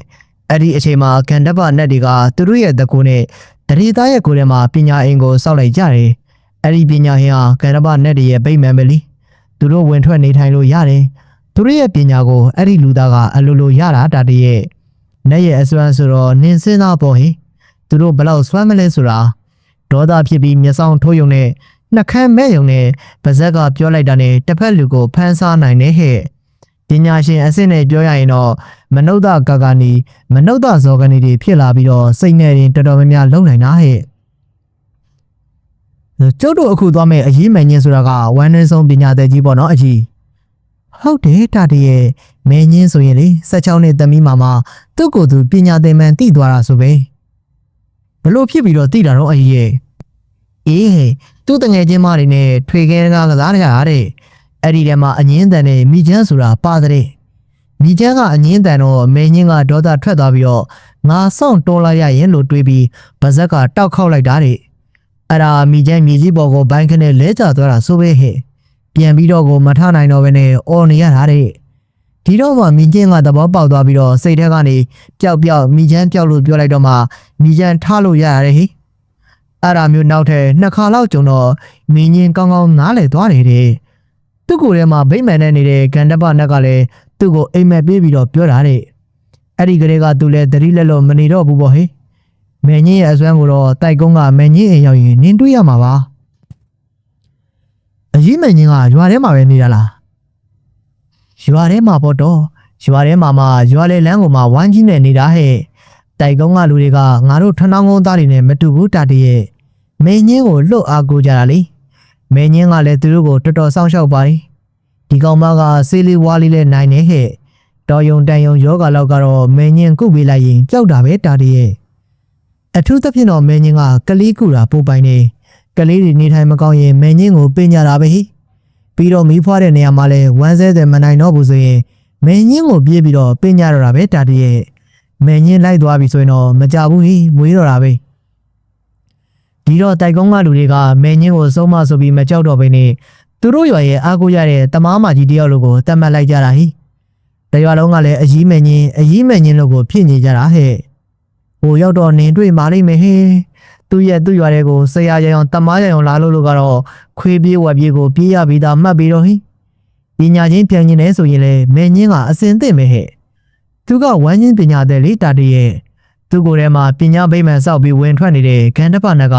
အဲ့ဒီအချိန်မှာကန္တပနတ်တွေကသူတို့ရဲ့တကူနဲ့တရေသားရဲ့ကိုယ်ထဲမှာပညာအင်ကိုစောက်လိုက်ကြတယ်အဲ့ဒီပညာဟင်ဟာကန္တပနတ်တွေရဲ့ဗိမာန်ပဲလीသူတို့ဝင်ထွက်နေထိုင်လို့ရတယ်သူတို့ရဲ့ပညာကိုအဲ့ဒီလူသားကအလိုလိုရတာတာတည်းရဲ့နတ်ရဲ့အစွမ်းဆိုတော့နင်းစင်းသားပေါ့ဟင်သူတို့ဘလောက်စွမ်းမလဲဆိုတာဒေါသဖြစ်ပြီးမျက်စောင်းထိုးယုံနဲ့နှက်ခမ်းမဲ့ယုံနဲ့ပါဇက်ကပြောလိုက်တာနဲ့တစ်ဖက်လူကိုဖမ်းစားနိုင်တယ်ဟဲ့ပညာရှင်အစစ်နဲ့ပြောရရင်တော့မနုဿကာကာနီမနုဿဇောကနီတွေဖြစ်လာပြီးတော့စိတ်နဲ့ရင်တော်တော်များများလုံနိုင်တာဟဲ့ကျုပ်တို့အခုသွားမဲ့အရေးမှန်ချင်းဆိုတာကဝမ်းနည်းဆုံးပညာသည်ကြီးပေါ့နော်အကြီးဟုတ်တယ်တာတည်းရဲ့မင်းချင်းဆိုရင်လေ16နှစ်သမီးမာမသူ့ကိုယ်သူပညာသင်မှန်သိသွားတာဆိုပဲဘလို့ဖြစ်ပြီးတော့သိတာတော့အကြီးရဲ့အေးဟဲ့သူ့တငယ်ချင်းမတွေနဲ့ထွေခဲကစားကြရတဲ့အဲ့ဒီထဲမှာအငင်းတန်နဲ့မိချမ်းဆိုတာပါတဲ့မိချမ်းကအငင်းတန်တော့မင်းချင်းကဒေါသထွက်သွားပြီးတော့ငါဆောင်တွန်းလိုက်ရရင်လို့တွေးပြီးပါဇက်ကတောက်ခောက်လိုက်တာတဲ့အဲ့ဒါမိချမ်းမြေကြီးပေါ်ကိုဘိုင်းခနဲ့လဲကျသွားတာဆိုပဲဟဲ့ပြန်ပြီးတော့ကိုမထနိုင်တော့ဘဲနဲ့အော်နေရတာတဲ့ဒီတော့မှမိချမ်းကသဘောပေါက်သွားပြီးတော့စိတ်ထဲကနေပျောက်မိချမ်းပျောက်လို့ပြောလိုက်တော့မှမိချမ်းထားလို့ရရတယ်ဟိအဲ့ဒါမျိုးနောက်ထပ်2ခါလောက်ကြုံတော့မင်းချင်းကောင်းကောင်းနားလဲသွားတယ်တဲ့သူ့ကိုယ်ထဲမှာဗိမာန်နဲ့နေတဲ့ဂန္ဓပနတ်ကလည်းသူ့ကိုအိမ်မက်ပေးပြီးတော့ပြောတာတဲ့အဲ့ဒီကလေးကသူလည်းသတိလက်လို့မနေတော့ဘူးပေါ့ဟိမင်းကြီးရဲ့အစွမ်းကိုတော့တိုက်ကုန်းကမင်းကြီးအိမ်ရောက်ရင်နင်းတွေ့ရမှာပါအကြီးမင်းကြီးကရွာထဲမှာပဲနေတာလားရွာထဲမှာပေါ့တော့ရွာထဲမှာမှရွာလေလမ်းကိုမှဝမ်းကြီးနဲ့နေတာဟဲ့တိုက်ကုန်းကလူတွေကငါတို့ထနောင်းကုန်းသားတွေနဲ့မတူဘူးတာတည်းရဲ့မင်းကြီးကိုလှုပ်အားကိုကြတာလေမင်းကြီးကလည်းသူတို့ကိုတော်တော်စောင့်ရှောက်ပါတယ်ဒီကောင်မကဆေးလေးဝါးလေးနဲ့နိုင်နေဟဲ့တော်ယုံတန်ယုံယောဂလောက်ကတော့မင်းကြီးကုတ်ပေးလိုက်ရင်ကြောက်တာပဲတာတည်းရဲ့အထူးသဖြင့်တော့မင်းကြီးကကလေးကူတာပို့ပိုင်နေကလေးတွေနေထိုင်မကောင်းရင်မင်းကြီးကိုပင်ကြတာပဲဟိပြီးတော့မီးဖွားတဲ့နေရာမှာလဲဝမ်းဆဲတယ်မနိုင်တော့ဘူးဆိုရင်မင်းကြီးကိုပြေးပြီးတော့ပင်ကြတော့တာပဲတာတည်းရဲ့မင်းကြီးလိုက်သွားပြီဆိုရင်တော့မကြဘူးဟိမွေးတော့တာပဲဒီတော့တိုက်ကုန်းကလူတွေကမင်းကြီးကိုစုံမဆိုပြီးမကြောက်တော့ဘဲနဲ့သူတို့ရွာရဲ့အားကိုရတဲ့တမားမကြီးတယောက်လိုကိုတတ်မှတ်လိုက်ကြတာဟိတရွာလုံးကလည်းအကြီးမင်းကြီးလို့ကိုဖြစ်နေကြတာဟဲ့ဟိုရောက်တော့နင်တွေ့မာလိမ့်မယ်ဟဲ့သူ့ရွာတွေကိုဆရာရအောင်တမားရအောင်လာလို့ကတော့ခွေးပြေးဝက်ပြေးကိုပြေးရပြီးသားမှတ်ပြီးတော့ဟိပညာချင်းပြန်ကျင်နေဆိုရင်လေမင်းကြီးကအစင်သိမ့်မယ်ဟဲ့ သူကဝမ်းချင်းပညာတဲ့လေတာတီရဲ့သူ့ကိုယ်ထဲမှာပညာဗိမာန်စောက်ပြီးဝင်ထွက်နေတဲ့ဂန္ဓပနက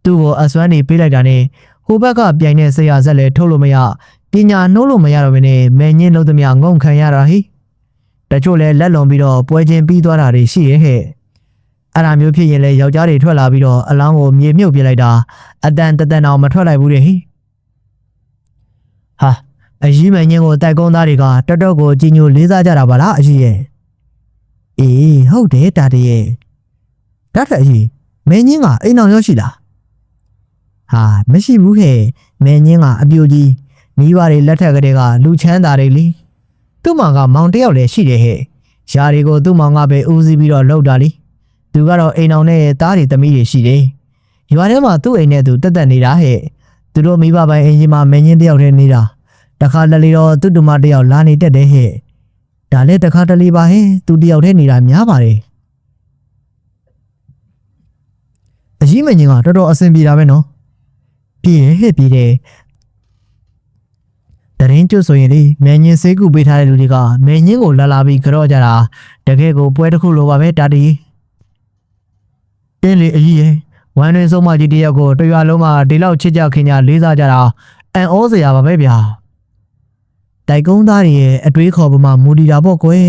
သူ့ကိုအစွမ်းနေပေးလိုက်တာနဲ့ဟိုဘက်ကပြိုင်တဲ့ဆရာဆက်လည်းထုတ်လို့မရပညာနှိုးလို့မရတော့ဘဲနဲ့မဲညင်းလုံးသမျှငုံခံရတာဟိတချို့လည်းလက်လွန်ပြီးတော့ပွဲချင်းပြီးသွားတာတွေရှိရဲ့ဟဲ့အဲ့ဒါမျိုးဖြစ်ရင်လည်းယောက်ျားတွေထွက်လာပြီးတော့အလောင်းကိုမြေမြုပ်ပြလိုက်တာအတန်တန်အောင်မထွက်လိုက်ဘူးတဲ့ဟိဟာအကြီးမင်းကြီးကိုတိုက်ကုန်းသားတွေကတော်တော်ကိုကြီးညိုလေးစားကြတာပါလားအကြီးရဲ့အေးဟုတ်တယ်တာတည်းရဲ့တတ်တဲ့အကြီးမင်းကြီးကအိမ်အောင်ရောက်ရှိလားဟာမရှိဘူးဟဲ့မင်းကြီးကအပြိုကြီးမိဘတွေလက်ထက်ကလေးကလူချမ်းသာတွေလीသူ့မောင်ကမောင်တယောက်လည်းရှိတယ်ဟဲ့ယားတွေကိုသူ့မောင်ကပဲဦးစီးပြီးတော့လှုပ်တာလीသူကတော့အိမ်အောင်နဲ့သားတွေသမီးတွေရှိတယ်ရွာထဲမှာသူ့အိမ်နဲ့သူတက်တက်နေတာဟဲ့သူတို့မိဘပိုင်းအင်ဂျင်မှာမင်းကြီးတယောက်တည်းနေတာတခါတလေတော့သူ့တူမတယောက်လာနေတက်တယ်ဟဲ့ဒါလည်းတခါတလေပါဟဲ့သူတယောက်တည်းနေတာများပါတယ်အကြီးမင်းကြီးကတော်တော်အဆင်ပြေတာပဲနော်ပြေးဟဲ့ပြေးတယ်တရင်ကျွတ်ဆိုရင်လေမင်းကြီးစေးကူပေးထားတဲ့လူတွေကမင်းကြီးကိုလာပြီးကြော့ကြတာတကယ်ကိုပွဲတစ်ခုလိုပါပဲတာတီတင်းလေအကြီးရဲ့ဝမ်းတွင်ဆုံးမကြီးတယောက်ကိုတရွာလုံးကဒီလောက်ချစ်ကြခင်ကြလေးစားကြတာအန်ဩစရာပါပဲဗျာတိုက်ကုန်းသားတွေရဲ့အတွေးခေါ်ပမာမူတည်တာပေါ့ကွယ်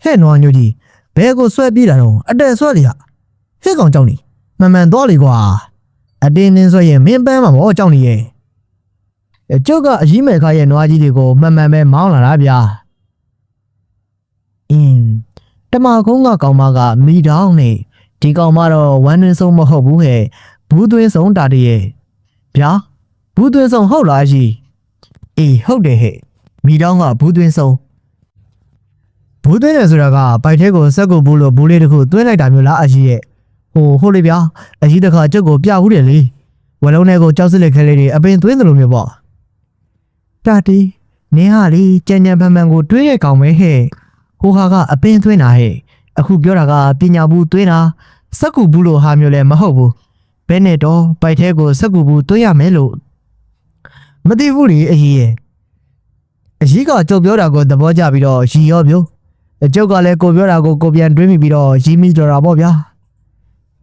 ဟဲ့နွားညိုကြီးဘဲကိုဆွဲပြေးတာတော့အတက်ဆွဲလေဟဲ့ကောင်ကြောင့်နေမှန်သွားလေကွာအတင်းတင်းဆွဲရင်မင်းပန်းမှာမောကြောင့်နေရဲ့ကျုပ်ကအကြီးမယ်ခါရဲ့နွားကြီးတွေကိုမှန်ပဲမောင်းလာတာဗျာတမကုန်းကကောင်မကမိတောင်းနေဒီကောင်မတော့ဝမ်းတွင်းဆုံးမဟုတ်ဘူးဟဲ့ဘူးသွင်းဆုံးတာတည်းရဲ့ဗျာဘူးသွင်းဆုံးဟုတ်လားကြီးအေးဟုတ်တယ်ဟဲ့မိတောင်းကဘူးသွင်းဆုံးဘူးသွင်းတယ်ဆိုတာကပိုက်ထဲကိုစက်ကိုဘူးလို့ဘူးလေးတစ်ခုသွင်းလိုက်တာမျိုးလားအကြီးရဲ့ဟုတ်လေဗျာအကြီးတစ်ခါကျုပ်ကိုပြဘူးတယ်လေဝလုံးထဲကိုကြောက်စစ်လက်ခဲလေးတွေအပင်သွင်းတယ်လို့မျိုးပေါ့တာတီနင်းဟာလေကြံကြံဖန်ဖန်ကိုတွေးရကောင်ပဲဟဲ့ဟိုဟာကအပင်သွင်းတာဟဲ့အခုပြောတာကပညာဘူးသွင်းတာစက်ကူဘူးလို့ဟာမျိုးလည်းမဟုတ်ဘူးဘယ်နဲ့တော့ပိုက်ထဲကိုစက်ကူဘူးသွင်းရမယ်လို့မသိဘူးလေအကြီးရဲ့အကြီးကကြုတ်ပြောတာကိုသဘောကျပြီးတော့ရီရောမျိုးအကျုပ်ကလည်းကိုပြောတာကိုကိုပြန်တွေးမိပြီးတော့ရီမိတော့တာပေါ့ဗျာ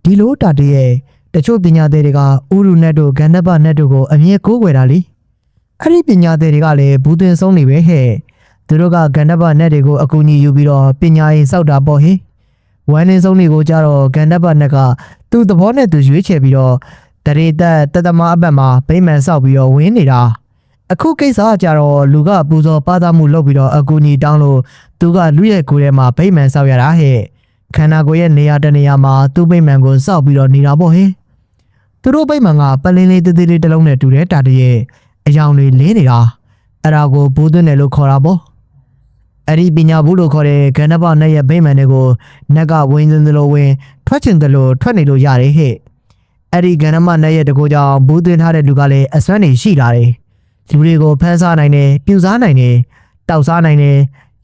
ဒီလိုတာတည်းရဲ့တချို့ပညာသည်တွေကဥရုနဲ့တို့ဂန္ဓပနဲ့တို့ကိုအမြဲကိုးကွယ်တာလေအဲ့ဒီပညာသည်တွေကလည်းဘူးသွင်းဆုံးနေပဲဟဲ့သူတို့ကဂန္ဓပနဲ့တွေကိုအကူအညီယူပြီးတော့ပညာရေးစောက်တာပေါ့ဟဲ့ဝမ်းနေဆုံးတွေကိုကြတော့ဂန္ဓပနဲ့ကသူ့သဘောနဲ့သူရွေးချယ်ပြီးတော့တရေတတမအပတ်မှာဗိမာန်စောက်ပြီးတော့ဝင်းနေတာအခုကိစ္စကြတော့လူကပူဇော်ပါသမှုလုပ်ပြီးတော့အကူအညီတောင်းလို့သူကလူရဲ့ကိုယ်ထဲမှာဗိမာန်စောက်ရတာဟဲ့ခန္ဓာကိုယ်ရဲ့နေရာတနေရာမှာသူ့ဗိမာန်ကိုစောက်ပြီးတော့နေတာပေါ့ဟဲ့သူတို့ဗိမာန်ကပလင်းလေးသေးသေးလေးတစ်လုံးနဲ့တူတဲ့တာတည်းရဲ့အယောင်တွေလင်းနေတာအဲ့ဒါကိုဘူးသွင်းတယ်လို့ခေါ်တာပေါ့အဲ့ဒီပညာဘူးလို့ခေါ်တဲ့ဂန္ဓပနဲ့ရဲ့ဗိမာန်တွေကိုနက်ကဝင်းစင်သလိုဝင်ထွက်ချင်တယ်လို့ထွက်နေလို့ရတယ်ဟဲ့အဲ့ဒီဂန္ဓပနဲ့ရဲ့တကူကြောင့်ဘူးသွင်းထားတဲ့လူကလည်းအစွမ်းနေရှိလာတယ်လူတွေကိုဖမ်းစားနိုင်တယ်ပြူစားနိုင်တယ်တောက်စားနိုင်တယ်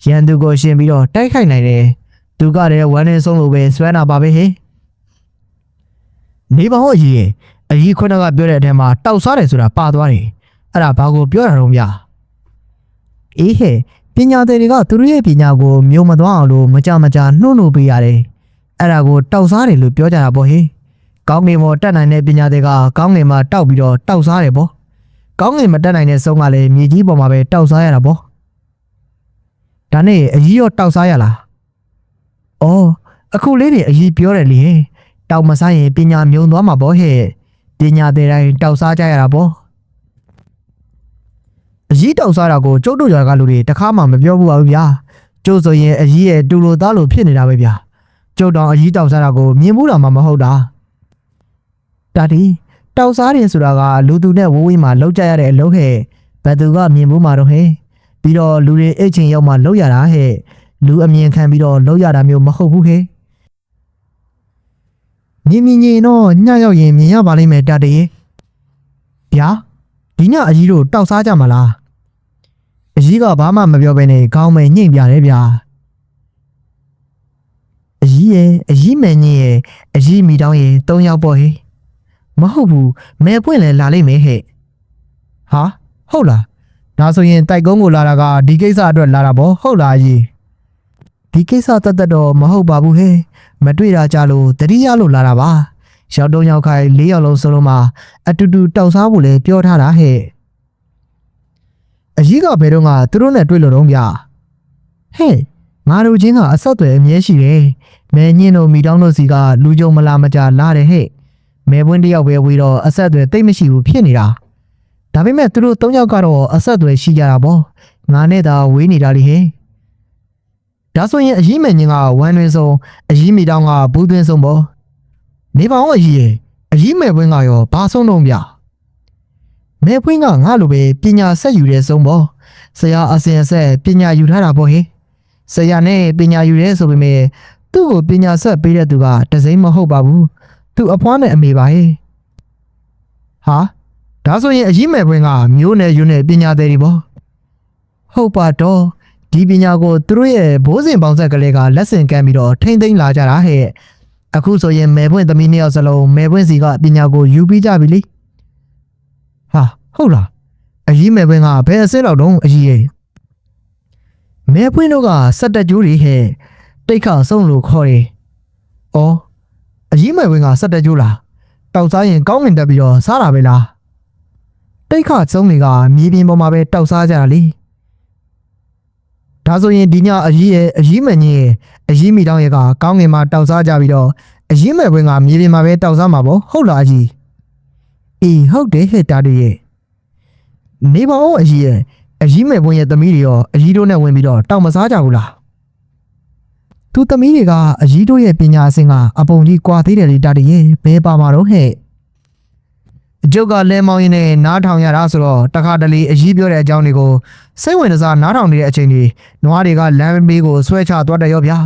ရန်သူကိုရှင်ပြီးတော့တိုက်ခိုက်နိုင်တယ်သူကလည်းဝမ်းနေဆုံးလို့ပဲစွမ်းတာပါပဲဟဲ့နေပါဟောကြီးအကြီးခွန်းကပြောတဲ့အထက်မှာတောက်စားတယ်ဆိုတာပါသွားတယ်အဲ့ဒါဘာကိုပြောတာတော့ဗျာအေးဟဲ့ပညာသည်တွေကသူတို့ရဲ့ပညာကိုမျိုးမသွားအောင်လို့မကြနှုတ်ပေးရတယ်အဲ့ဒါကိုတောက်စားတယ်လို့ပြောကြတာပေါ့ဟေးကောင်းငင်မော်တက်နိုင်တဲ့ပညာသည်ကကောင်းငင်မှာတောက်ပြီးတော့တောက်စားတယ်ပေါ့ကောင်းငင်မတက်နိုင်တဲ့ဆုံးကလည်းမြေကြီးပေါ်မှာပဲတောက်စားရတာပေါ့ဒါနဲ့အကြီးရောတောက်စားရလားအော်အခုလေးတွေအကြီးပြောတယ်လေတောက်မစားရင်ပညာမြုံသွားမှာပေါ့ဟဲ့ပညာသည်တိုင်းတောက်စားကြရတာပေါ့အကြီးတောက်စားတာကိုကျုပ်တို့ရွာကလူတွေတခါမှမပြောဘူးပါဘူးဗျာကျုပ်ဆိုရင်အကြီးရဲ့တူလိုသားလိုဖြစ်နေတာပဲဗျာကျုပ်တောင်အကြီးတောက်စားတာကိုမြင်မှုတာမှမဟုတ်တာတာတီတောက်စားတယ်ဆိုတာကလူသူနဲ့ဝဝေးမှာလောက်ကြရတဲ့အလုပ်ဟဲ့ဘယ်သူကမြင်မှုမှာတော့ဟဲ့ပြီးတော့လူတွေအိတ်ချင်ရောက်မှလောက်ရတာဟဲ့လူအမြင်ခံပြီးတော့လောက်ရတာမျိုးမဟုတ်ဘူးဟဲ့မြင်တော့ညရောက်ရင်မြင်ရပါလိမ့်မယ်တာတီဗျာဒီညအကြီးတို့တောက်စားကြမှာလားအကြီးကဘာမှမပြောဘဲနဲ့ခေါင်းမဲညှိပြတယ်ဗျာအကြီးမင်းကြီးရဲ့အကြီးမိတောင်းရဲ့၃ယောက်ပေါ့ဟဲ့မဟုတ်ဘူးမဲပွင့်လဲလာလိမ့်မယ်ဟဲ့ဟာဟုတ်လားဒါဆိုရင်တိုက်ကုန်းကိုလာတာကဒီကိစ္စအတွက်လာတာပေါ့ဟုတ်လားအကြီး ဒီကိစ္စတတ်တော့မဟုတ်ပါဘူးဟဲ့မတွေ့တာကြလို့တတိယလို့လာတာပါရောက်တော့ရောက်ခိုင်၄ယောက်လုံးစလုံးမှာအတူတူတောက်စားဖို့လဲပြောထားတာဟဲ့အကြီးကဘယ်တော့မှသူတို့နဲ့တွေ့လို့တော့ဗျာဟဲ့ငါတို့ချင်းကအဆက်အသွယ်အမြဲရှိတယ်မဲညင်းတို့မိတောင်းတို့စီကလူကြုံမလာမကြလာတယ်ဟဲ့မဲပွင့်တယောက်ပဲဝေးတော့အဆက်အသွယ်တိတ်မရှိဘူးဖြစ်နေတာဒါပေမဲ့သူတို့၃ယောက်ကတော့အဆက်အသွယ်ရှိကြတာပေါ့ငါနဲ့သာဝေးနေတာလေဟဲ့ဒါဆိုရင်အကြီးမဲညင်းကဝမ်းတွင်ဆုံးအကြီးမိတောင်းကဘူးတွင်ဆုံးပေါ့နေပါအောင်အကြီးရဲ့အကြီးမဲပွင့်ကရောဘာဆုံးတော့ဗျမဲပွင့်ကငါလိုပဲပညာဆက်ယူတဲ့ဆုံးပေါ့ဆရာအစဉ်အဆက်ပညာယူထားတာပေါ့ဟဲ့ဆရာနဲ့ပညာယူရဲဆိုပေမဲ့သူ့ကိုပညာဆက်ပေးတဲ့သူကတစိမ့်မဟုတ်ပါဘူးသူအဖွားနဲ့အမေပါဟဲ့ဟာဒါဆိုရင်အကြီးမဲ့ဘွင်းကမျိုးနယ်ယူနယ်ပညာသည်တွေပေါ့ဟုတ်ပါတော့ဒီပညာကိုသူတို့ရဲ့ဘိုးစဉ်ပေါင်းဆက်ကလေးကလက်ဆင့်ကမ်းပြီးတော့ထိမ့်သိမ်းလာကြတာဟဲ့အခုဆိုရင်မဲဘွင်းသမီးနှစ်ယောက်စလုံးမဲဘွင်းစီကပညာကိုယူပြီးကြပြီလေဟာဟုတ်လားအကြီးမဲဘွင်းကဘယ်အစင်းတော့တုံးအကြီးရဲ့မဲပွင့်တို့ကစက်တက်ကျိုးတွေဟဲ့တိတ်ခဆုံးလို့ခေါ်တယ်။အော်အကြီးမဲဝင်းကစက်တက်ကျိုးလားတောက်စားရင်ကောင်းငင်တက်ပြီးတော့စားတာပဲလားတိတ်ခဆုံးတွေကမြေပြင်ပေါ်မှာပဲတောက်စားကြတာလေဒါဆိုရင်ဒီညအကြီးရဲ့အကြီးမဲညင်းရဲ့အကြီးမိတောင်းရဲ့ကကောင်းငင်မှာတောက်စားကြပြီးတော့အကြီးမဲဝင်းကမြေပြင်မှာပဲတောက်စားမှာပေါ့ဟုတ်လားအကြီးအေးဟုတ်တယ်ဟဲ့တားရဲ့နေပါဦးအကြီးရဲ့အကြီးမဲပွင့်ရဲ့သမီးတွေရောအကြီးတို့နဲ့ဝင်ပြီးတော့တောက်မစားကြဘူးလားသူသမီးတွေကအကြီးတို့ရဲ့ပညာအဆင့်ကအပုံကြီးကွာသေးတယ်လေတာတရဲ့ဘဲပါမှာတော့ဟဲ့အကျုပ်ကလဲမောင်းရင်းနဲ့နားထောင်ရတာဆိုတော့တခါတလေအကြီးပြောတဲ့အကြောင်းတွေကိုစိတ်ဝင်စားနားထောင်နေတဲ့အချိန်တွေနွားတွေကလမ်းဘေးကိုဆွဲချသွားတယ်ရောဗျာ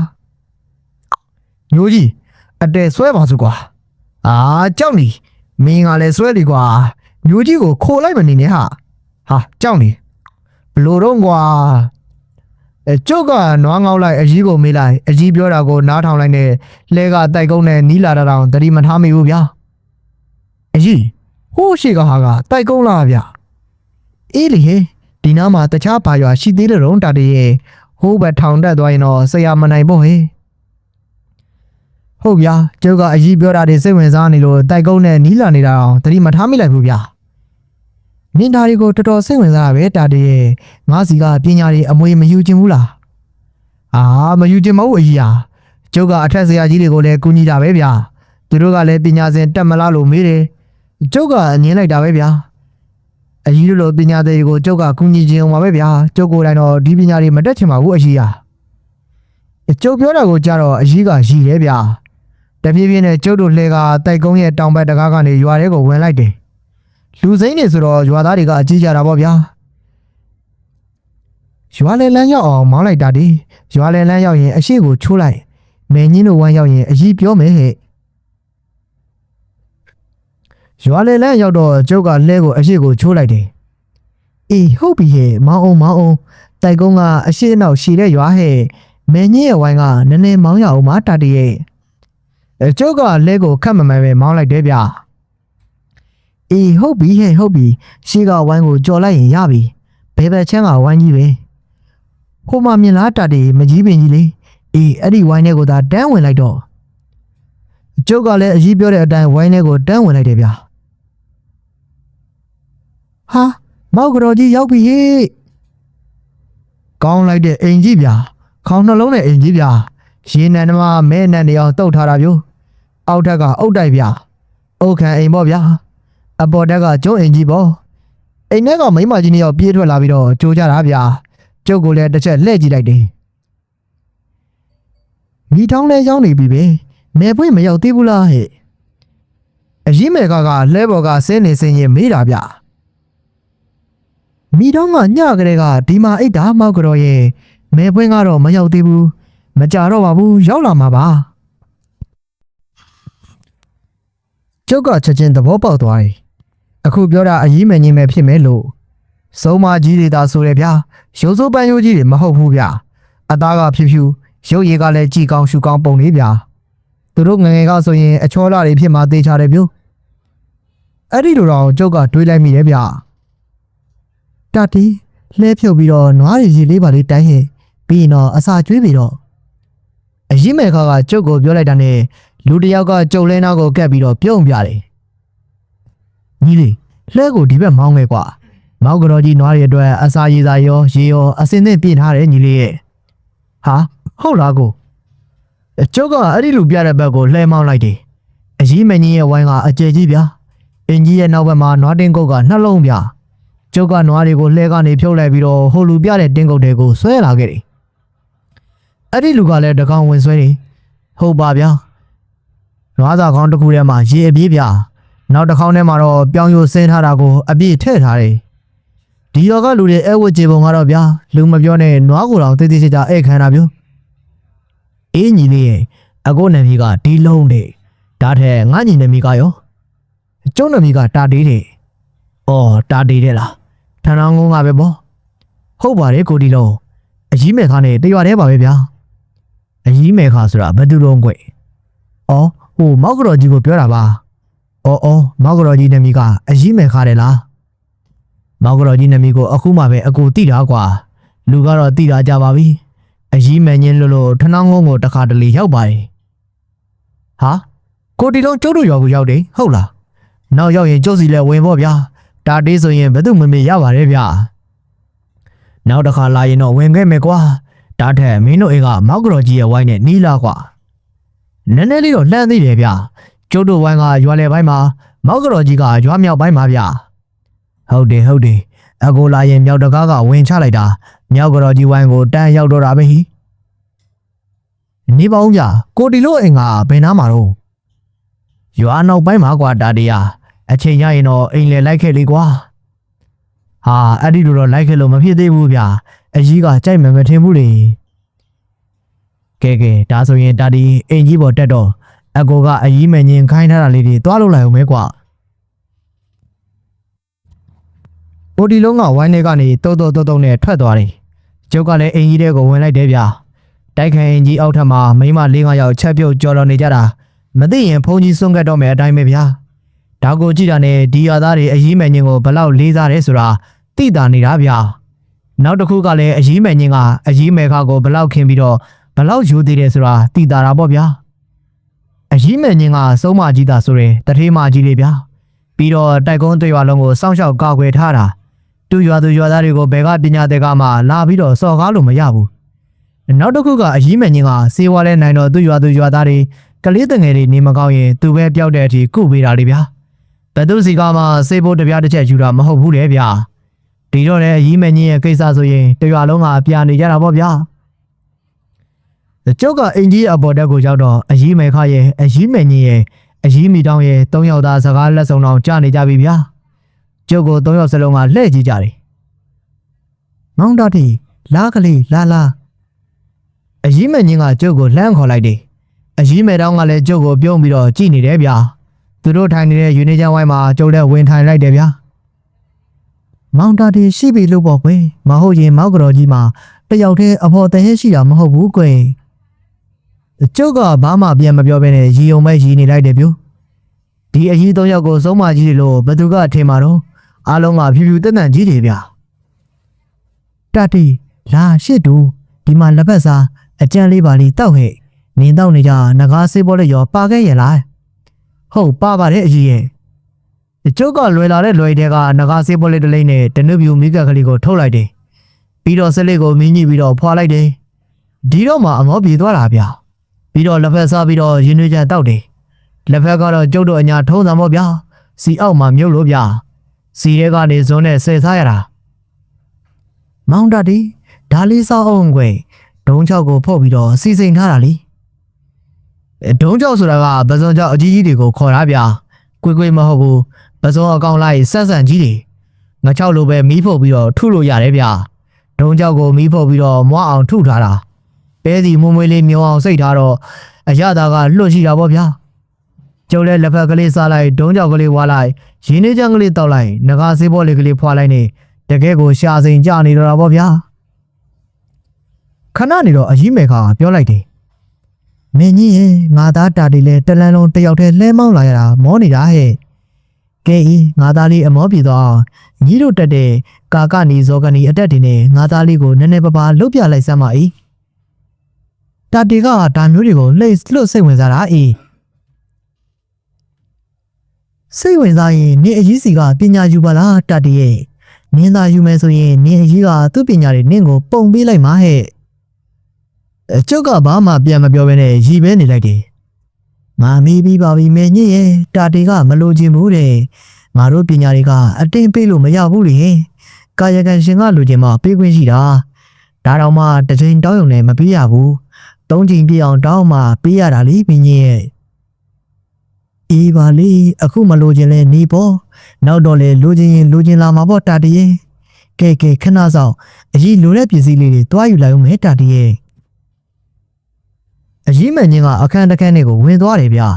မျိုးကြီးအတဲဆွဲပါစုကွာအာကြောက်နေမင်းကလည်းဆွဲလေကွာမျိုးကြီးကိုခိုလိုက်မနေနဲ့ဟာကြောက်နေဘလို့တော့ကွာကျုပ်ကနွားငေါက်လိုက်အကြီးကိုမေးလိုက်အကြီးပြောတာကိုနားထောင်လိုက်နဲ့လဲကတိုက်ကုန်းနဲ့နီးလာတာတောင်တတိမထားမိဘူးဗျာအကြီးဟိုးရှိကဟာကတိုက်ကုန်းလားဗျာအေးလေဒီနားမှာတခြားဘာရွာရှိသေးတယ်တော့တာတည်းရဲ့ဟိုးဘက်ထောင်တက်သွားရင်တော့ဆရာမနိုင်ပေါ့ဟဲ့ဟုတ်ဗျာကျုပ်ကအကြီးပြောတာတွေစိတ်ဝင်စားနေလို့တိုက်ကုန်းနဲ့နီးလာနေတာအောင်တတိမထားမိလိုက်ဘူးဗျာနင်ဒါတွေကိုတော်တော်စိတ်ဝင်စားတာပဲတာတည်းရဲ့ငါစီကပညာတွေအမွေမယူခြင်းဘူးလားအာမယူခြင်းမဟုတ်အကြီးဟာကျုပ်ကအထက်ဆရာကြီးတွေကိုလည်းကူညီတာပဲဗျာသူတို့ကလည်းပညာစဉ်တက်မလားလို့မေးတယ်ကျုပ်ကအငင်းလိုက်တာပဲဗျာအကြီးတို့လိုပညာတွေကိုကျုပ်ကကူညီခြင်းအောင်ပါပဲဗျာကျုပ်ကိုယ်တိုင်တော့ဒီပညာတွေမတက်ချင်ပါဘူးအကြီးဟာကျုပ်ပြောတာကိုကြားတော့အကြီးကရည်တယ်ဗျာတပြေးပြေးနဲ့ကျုပ်တို့လှဲကတိုက်ကုန်းရဲ့တောင်ဘက်တကားကနေရွာထဲကိုဝင်လိုက်တယ်လူစိမ့်နေဆိုတော့ရွာသားတွေကအကြီးကြတာပေါ့ဗျာရွာလေလန်းရောက်အောင်မောင်းလိုက်တာဒီရွာလေလန်းရောက်ရင်အရှိကိုချိုးလိုက်မဲညင်းတို့ဝမ်းရောက်ရင်အကြီးပြောမယ်ဟဲ့ရွာလေလန်းရောက်တော့ကျုပ်ကလဲကိုအရှိကိုချိုးလိုက်တယ်အေးဟုတ်ပြီဟဲ့မောင်းအောင်တိုက်ကုန်းကအရှိနောက်ရှည်တဲ့ရွာဟဲ့မဲညင်းရဲ့ဝိုင်းကနည်းနည်းမောင်းရအောင်မတာတရဲ့ကျုပ်ကလဲကိုခတ်မမှန်ပဲမောင်းလိုက်တယ်ဗျာအေးဟုတ်ပြီဟဲ့ဟုတ်ပြီရှေးကဝိုင်းကိုကြော်လိုက်ရင်ရပြီဘယ်ဘက်ချမ်းကဝိုင်းကြီးပဲဟိုမှာမြင်လားတာတေမကြီးပင်ကြီးလေအေးအဲ့ဒီဝိုင်းထဲကိုသာတန်းဝင်လိုက်တော့ကျုပ်ကလည်းအကြီးပြောတဲ့အတိုင်းဝိုင်းထဲကိုတန်းဝင်လိုက်တယ်ဗျာဟာမောက်ကြော်ကြီးရောက်ပြီဟေ့ကောင်းလိုက်တဲ့အိမ်ကြီးဗျာခေါင်းနှလုံးနဲ့အိမ်ကြီးဗျာရေနံနမမဲနံနေအောင်တုတ်ထားတာမျိုးအောက်ထက်ကအုတ်တိုက်ဗျာအုတ်ခံအိမ်ပေါ့ဗျာအပေါ်တက်ကကျုံးအိမ်ကြီးပေါ့အိမ်ထဲကမိမကြီးနှစ်ယောက်ပြေးထွက်လာပြီးတော့ကြိုးကြတာဗျာကျုပ်ကိုလည်းတစ်ချက်လှည့်ကြည့်လိုက်တယ်မိထောင်းလဲရောက်နေပြီပဲမဲပွင့်မရောက်သေးဘူးလားဟဲ့အကြီးမဲကလှဲပေါ်ကဆင်းနေစင်းရင်မေးတာဗျာမိထောင်းကညကလေးကဒီမှာအိတ်တာမောက်ကြော်ရဲ့မဲပွင့်ကတော့မရောက်သေးဘူးမကြတော့ပါဘူးရောက်လာမှာပါကျုပ်ကချက်ချင်းသဘောပေါက်သွားတယ်အခုပြောတာအကြီးမဲညင်းမဲဖြစ်မယ်လို့စုံမကြီးတွေသာဆိုတယ်ဗျာရုပ်စိုးပန်းရိုးကြီးတွေမဟုတ်ဘူးဗျာအသားကဖြူဖြူရုပ်ရည်ကလည်းကြည်ကောင်းရှူကောင်းပုံလေးဗျာသူတို့ငငယ်ကဆိုရင်အချောလာတွေဖြစ်မှသေးချတယ်ဗျအဲ့ဒီလိုတော့ကျုပ်ကတွေးလိုက်မိတယ်ဗျာတတီလှဲဖြုတ်ပြီးတော့နွားရည်လေးပါလေးတိုင်းဟဲ့ပြီးရင်တော့အစာကျွေးပြီးတော့ အကြီးမေခါကကျုပ်ကိုပြောလိုက်တာနဲ့လူတစ်ယောက်ကကျုပ်လဲနာကိုကပ်ပြီးတော့ပြုံးပြတယ်ညီလေးလှဲကိုဒီဘက်မောင်းခဲ့ကွာမောက်ကတော်ကြီးနွားတွေအတွက်အစာရည်စာရောရေရောအစင်းသင့်ပြင်ထားတယ်ညီလေးရဲ့ဟာဟုတ်လားကိုကျုပ်ကအဲ့ဒီလူပြတဲ့ဘက်ကိုလှဲမောင်းလိုက်တယ်အကြီးမင်းကြီးရဲ့ဝိုင်းကအကျယ်ကြီးဗျာအင်ကြီးရဲ့နောက်ဘက်မှာနွားတင်းကုတ်ကနှလုံးဗျာကျုပ်ကနွားတွေကိုလှဲကနေဖြုတ်လိုက်ပြီးတော့ဟိုလူပြတဲ့တင်းကုတ်တွေကိုဆွဲလာခဲ့တယ်အဲ့ဒီလူကလည်းတကောင်ဝင်ဆွဲတယ်ဟုတ်ပါဗျာနွားစာခေါင်းတစ်ခုထဲမှာရေအပြည့်ဗျာနောက်တစ်ခေါင်းထဲမှာတော့ပြောင်းရိုးဆင်းထားတာကိုအပြည့်ထည့်ထားတယ်ဒီရောကလူတွေအဲဝတ်ကြေပုံကတော့ဗျာလူမပြောနဲ့နွားကိုတော့တိတိကျကျဧည့်ခံတာမျိုးအေးညီလေးရဲ့အကိုနာမည်ကဒီလုံးတဲ့ဒါထက်ငါညီနာမည်ကရောကျုံနာမည်ကတာတေးတဲ့အော်တာတေးတဲ့လားထန်းအောင်ကပဲပေါ့ဟုတ်ပါတယ်ကိုဒီလုံးအကြီးမဲ့ခါနဲ့တရွာတည်းပါပဲဗျာအကြီးမဲ့ခါဆိုတာဘယ်သူလုံးကွအော်ဟိုမောက်ကတော်ကြီးကိုပြောတာပါအော်မောက်ကတော်ကြီးနာမည်ကအကြီးမဲ့ခါတယ်လားမောက်ကတော်ကြီးနာမည်ကိုအခုမှပဲအကိုသိတာကွာလူကတော့သိတာကြပါပြီအကြီးမဲ့ညင်းလို့ထန်းအောင်ကိုတခါတလေရောက်ပါတယ်ဟာကိုဒီလုံးကျုပ်တို့ရွာကိုရောက်တယ်ဟုတ်လားနောက်ရောက်ရင်ကျုပ်စီလဲဝင်ပေါ့ဗျာတာတေးဆိုရင်ဘယ်သူမှမရပါတယ်ဗျာနောက်တစ်ခါလာရင်တော့ဝင်ခဲ့မယ်ကွာဒါထက်မင်းတို့အိမ်ကမောက်ကတော်ကြီးရဲ့ဝိုင်းနဲ့နီးလာကွာနည်းနည်းလေးတော့လှမ်းသေးတယ်ဗျာကျုပ်တို့ဝိုင်းကရွာလေပိုင်းမှာမောက်ကတော်ကြီးကရွာမြောက်ပိုင်းမှာဗျာဟုတ်တယ်အကိုလာရင်မြောက်တကားကဝင်ချလိုက်တာမြောက်ကတော်ကြီးဝိုင်းကိုတန်းရောက်တော့တာပဲဟိနေပါဦးဗျာကိုတီလို့အိမ်ကဘယ်နားမှာတော့ရွာနောက်ပိုင်းမှာကွာဒါတရားအချိန်ရရင်တော့အိမ်လေလိုက်ခဲ့လေကွာဟာအဲ့ဒီလိုတော့လိုက်ခဲ့လို့မဖြစ်သေးဘူးဗျာအကြီးကကြိုက်မှမထင်ဘူးလေကဲဒါဆိုရင်ဒါဒီအိမ်ကြီးပေါ်တက်တော့အကိုကအကြီးမငင်ခိုင်းထားတာလေးတွေတွားလို့လိုက်အောင်မဲကွာအိုဒီလုံးကဝိုင်းထဲကနေတုံနဲ့ထွက်သွားတယ်ကျုပ်ကလည်းအိမ်ကြီးထဲကိုဝင်လိုက်တယ်ဗျာတိုက်ခိုင်အိမ်ကြီးအောက်ထပ်မှာမိန်းမ၄-၅ယောက်ချက်ပြုတ်ကြော်တော်နေကြတာမသိရင်ဖုန်းကြီးစွန့်ကတ်တော့မယ်အတိုင်းပဲဗျာဒါကိုကြည့်တာနဲ့ဒီရွာသားတွေအကြီးမငင်ကိုဘလောက်လေးစားတယ်ဆိုတာသိတာနေတာဗျာနောက်တစ်ခုကလည်းအကြီးမငင်ကအကြီးမဲခါကိုဘလောက်ခင်ပြီးတော့ဘလောက်ယူသေးတယ်ဆိုတာသိတာပေါ့ဗျာအကြီးမငင်ကစုံးမကြီးတာဆိုရင်တထေးမကြီးလေးဗျာပြီးတော့တိုက်ကုန်းတွေရွာလုံးကိုစောင့်ရှောက်ကာကွယ်ထားတာသူ့ရွာသူရွာသားတွေကိုဘယ်ကပညာတဲ့ကမှလာပြီးတော့စော်ကားလို့မရဘူးနောက်တစ်ခုကအကြီးမငင်ကစေဝါလဲနိုင်တော့သူ့ရွာသူရွာသားတွေကလေးတငယ်တွေနေမကောင်းရင်သူပဲပျောက်တဲ့အထိကုပေးတာလေဗျာဘယ်သူစီကမှစေဖို့တပြားတစ်ချက်ယူတာမဟုတ်ဘူးလေဗျာဒီတော့လည်းအကြီးမငင်ရဲ့ကိစ္စဆိုရင်တရွာလုံးကပြာနေကြတာပေါ့ဗျာကျုပ်ကအင်ကြီးအပေါ်တက်ကိုရောက်တော့အကြီးမဲခရဲ့အကြီးမငင်ရဲ့အကြီးမိတောင်းရဲ့၃ယောက်သားစကားလက်ဆောင်တော့ကြားနေကြပြီဗျာကျုပ်ကို၃ယောက်စလုံးကလှည့်ကြည့်ကြတယ်မောင်တော်တီလားကလေးလာအကြီးမငင်ကကျုပ်ကိုလှမ်းခေါ်လိုက်တယ်အကြီးမဲတောင်းကလည်းကျုပ်ကိုပြုံးပြီးတော့ကြည့်နေတယ်ဗျာသူတို့ထိုင်နေတဲ့ယူနေချမ်းဝိုင်းမှာကျုပ်လည်းဝင်ထိုင်လိုက်တယ်ဗျာမောင်တာတီရှိပြီလို့ပေါ့ကွယ်မဟုတ်ရင်မောက်ကတော်ကြီးမှာတယောက်တည်းအဖို့တည်းရှိတာမဟုတ်ဘူးကွယ်ကျုပ်ကဘာမှပြန်မပြောဘဲနဲ့ရီုံမဲ့ရီနေလိုက်တယ်ဗျဒီအကြီး၃ယောက်ကိုစုံးမကြီးလို့ဘသူကထင်မှာတော့အားလုံးကဖြူဖြူတက်တန်ကြီးတွေဗျာတတီလာရှစ်တူဒီမှာလက်ဖက်စားအကြံလေးပါလေးတောက်ဟဲ့နင်းတောက်နေကြငကားဆေးပေါ်လေးရောပါခဲ့ရလားဟုတ်ပါပါတယ်အကြီးရဲ့ကျုပ်ကလွယ်လာတဲ့လွယ်တဲ့ကငကားဆေးပေါ်လေးတစ်လိမ့်နဲ့တနုပြူမိကက်ကလေးကိုထုတ်လိုက်တယ်ပြီးတော့ဆက်လေးကိုမင်းကြီးပြီးတော့ဖွာလိုက်တယ်ဒီတော့မှအမောပြေသွားတာဗျာပြီးတော့လက်ဖက်စားပြီးတော့ရင်းနှီးချတောက်တယ်လက်ဖက်ကတော့ကျုပ်တို့အညာထုံးစံပေါ့ဗျာစီအောက်မှာမြုပ်လို့ဗျာစီရဲကနေဇွန်းနဲ့ဆယ်စားရတာမောင်တတီဒါလေးစောင်းအောင်ကွယ်ဒုံချောက်ကိုဖုတ်ပြီးတော့စီစိန်ထားတာလीဒုံချောက်ဆိုတာကပစုံချောက်အကြီးကြီးတွေကိုခေါ်တာဗျာကွေမဟုတ်ဘူးပစုံအကောင်လိုက်ဆန့်ကြီးတွေငါချောက်လိုပဲမီးဖုတ်ပြီးတော့ထုလို့ရတယ်ဗျာဒုံချောက်ကိုမီးဖုတ်ပြီးတော့မွားအောင်ထုထားတာပဲစီမွမွေးလေးမြုံအောင်စိတ်ထားတော့အရသာကလွတ်ရှိတာပေါ့ဗျာကျုပ်လည်းလက်ဖက်ကလေးစားလိုက်ဒုံချောက်ကလေးဝါလိုက်ရင်းနှီးချမ်းကလေးတောက်လိုက်ငကားဆေးဘောလေးကလေးဖွာလိုက်နေတကယ်ကိုရှာစိန်ကြနေတော့တာပေါ့ဗျာခဏနေတော့အကြီးမေခါပြောလိုက်တယ်မင်းကြီးရဲ့ငါသားတာတီလဲတလန်းလုံးတယောက်တည်းလဲမောင်းလာရတာမောနေတာဟဲ့ကဲငါသားလေးအမောပြေတော့ညီတို့တက်တဲ့ကာကနီဇောကနီအတက်တွေနဲ့ငါသားလေးကိုနည်းနည်းပါးပါလှုပ်ပြလိုက်စမ်းပါ၏တ တာတီကဒါမျိုးတွေကိုလှိတ်လွတ်စိတ်ဝင်စားတာအေးစိတ်ဝင်စားရင်နေအကြီးစီကပညာယူပါလားတာတီရဲ့နင်းသာယူမယ်ဆိုရင်နေအကြီးကသူ့ပညာတွေနင်းကိုပုံပေးလိုက်မှာဟဲ့ကျုပ်ကဘာမှပြန်မပြောဘဲနဲ့ရီပဲနေလိုက်တယ်ငါမေးပြီးပါပြီမင်းကြီးရဲ့တာတီကမလိုချင်ဘူးတဲ့ငါတို့ပညာတွေကအတင်းပေးလို့မရဘူးလေကာယကံရှင်ကလိုချင်မှပေးခွင့်ရှိတာဒါတော့မှတစ်ချိန်တောင်းရုံနဲ့မပေးရဘူးသုံးချိန်ပြည့်အောင်တောင်းမှပေးရတာလေမင်းကြီးရဲ့အေးပါလေအခုမလိုချင်လဲနေပေါ့နောက်တော့လေလိုချင်ရင်လိုချင်လာမှာပေါ့တာတီရဲ့ကဲခဏဆောင်အကြီးလိုတဲ့ပစ္စည်းလေးတွေတွားယူလိုက်အောင်မဲတာတီရဲ့အကြီးမင်းကြီးကအခန်းတစ်ခန်းတွေကိုဝင်သွားတယ်ဗျာ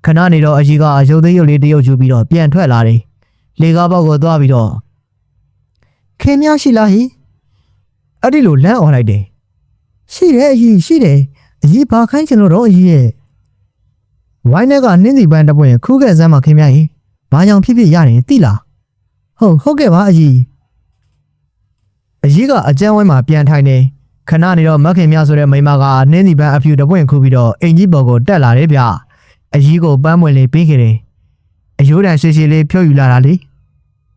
ခဏနေတော့အကြီးကအယုတ်သေးရုပ်လေးတရုပ်ယူပြီးတော့ပြန်ထွက်လာတယ်လေကားပေါက်ကိုသွားပြီးတော့ခင်များရှိလားဟိအဲ့ဒီလိုလမ်းអော်လိုက်တယ်ရှိတယ်အကြီးရှိတယ်အကြီးဘာခိုင်းချင်လို့တော့အကြီးရဲ့ဝိုင်းထဲကနှင်းစီပန်းတပွင့်ခူးခဲ့စမ်းမခင်များဟိဘာကြောင့်ဖြစ်ဖြစ်ရတယ်သိလားဟုတ်ကဲ့ပါအကြီးကအကျန်းဝိုင်းမှာပြန်ထိုင်နေခဏနေတော့မခင်များဆိုတဲ့မိမကနှင်းစီပန်းအဖြူတပွင့်ခူးပြီးတော့အင်ကြီးပေါ်ကိုတက်လာတယ်ဗျအကြီးကိုပန်းမွင်လေးပေးခဲ့တယ်အယိုးတန်ရှိရှိလေးဖြုတ်ယူလာတာလေ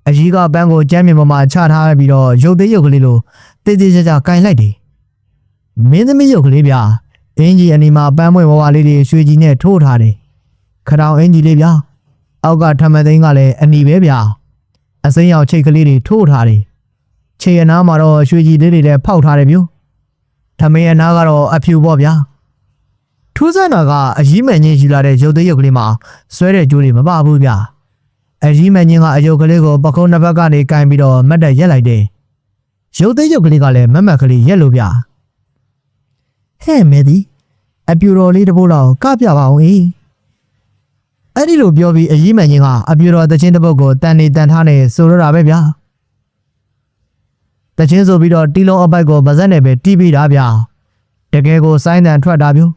အကြီးကပန်းကိုကျမ်းမြေပေါ်မှာချထားပြီးတော့ရုပ်သေးရုပ်ကလေးလိုတေးသေးချာချာကင်လိုက်တယ်မင်းသမီးရုပ်ကလေးဗျအင်ကြီးအနီမှာပန်းမွင်ဝဝလေးတွေရွှေကြီးနဲ့ထိုးထားတယ်ခရောင်အင်ကြီးလေးဗျအောက်ကထမသိန်းကလည်းအနီပဲဗျအစိမ်းရောင်ချိတ်ကလေးတွေထိုးထားတယ်ခြေအနားမှာတော့ရွှေကြီးလေးတွေလည်းဖောက်ထားတယ်မျိုးထမင်းအနားကတော့အဖြူပေါ့ဗျာထူးဆန်းတာကအကြီးမန်ကြီးယူလာတဲ့ရုပ်သေးရုပ်ကလေးမှာဆွဲတဲ့ကြိုးတွေမပါဘူးဗျအကြီးမန်ကြီးကအယုတ်ကလေးကိုပကုံးနှစ်ဘက်ကနေကင်ပြီးတော့မတ်တက်ရက်လိုက်တယ်ရုပ်သေးရုပ်ကလေးကလည်းမတ်မတ်ကလေးရက်လို့ဗျဟဲ့မဲဒီအပြူတော်လေးတစ်ပုတ်လောက်ကပြပါအောင်အေးအဲ့ဒီလိုပြောပြီးအကြီးမန်ကြီးကအပြူတော်တချင်းတစ်ပုတ်ကိုတန်နေတန်ထားနေဆိုရတာပဲဗျတချင်းဆိုပြီးတော့တီလုံးအပိုက်ကိုဗဇက်နဲ့ပဲတီးပြီးတာဗျတကယ်ကိုစိုင်းတန်ထွက်တာမျိုး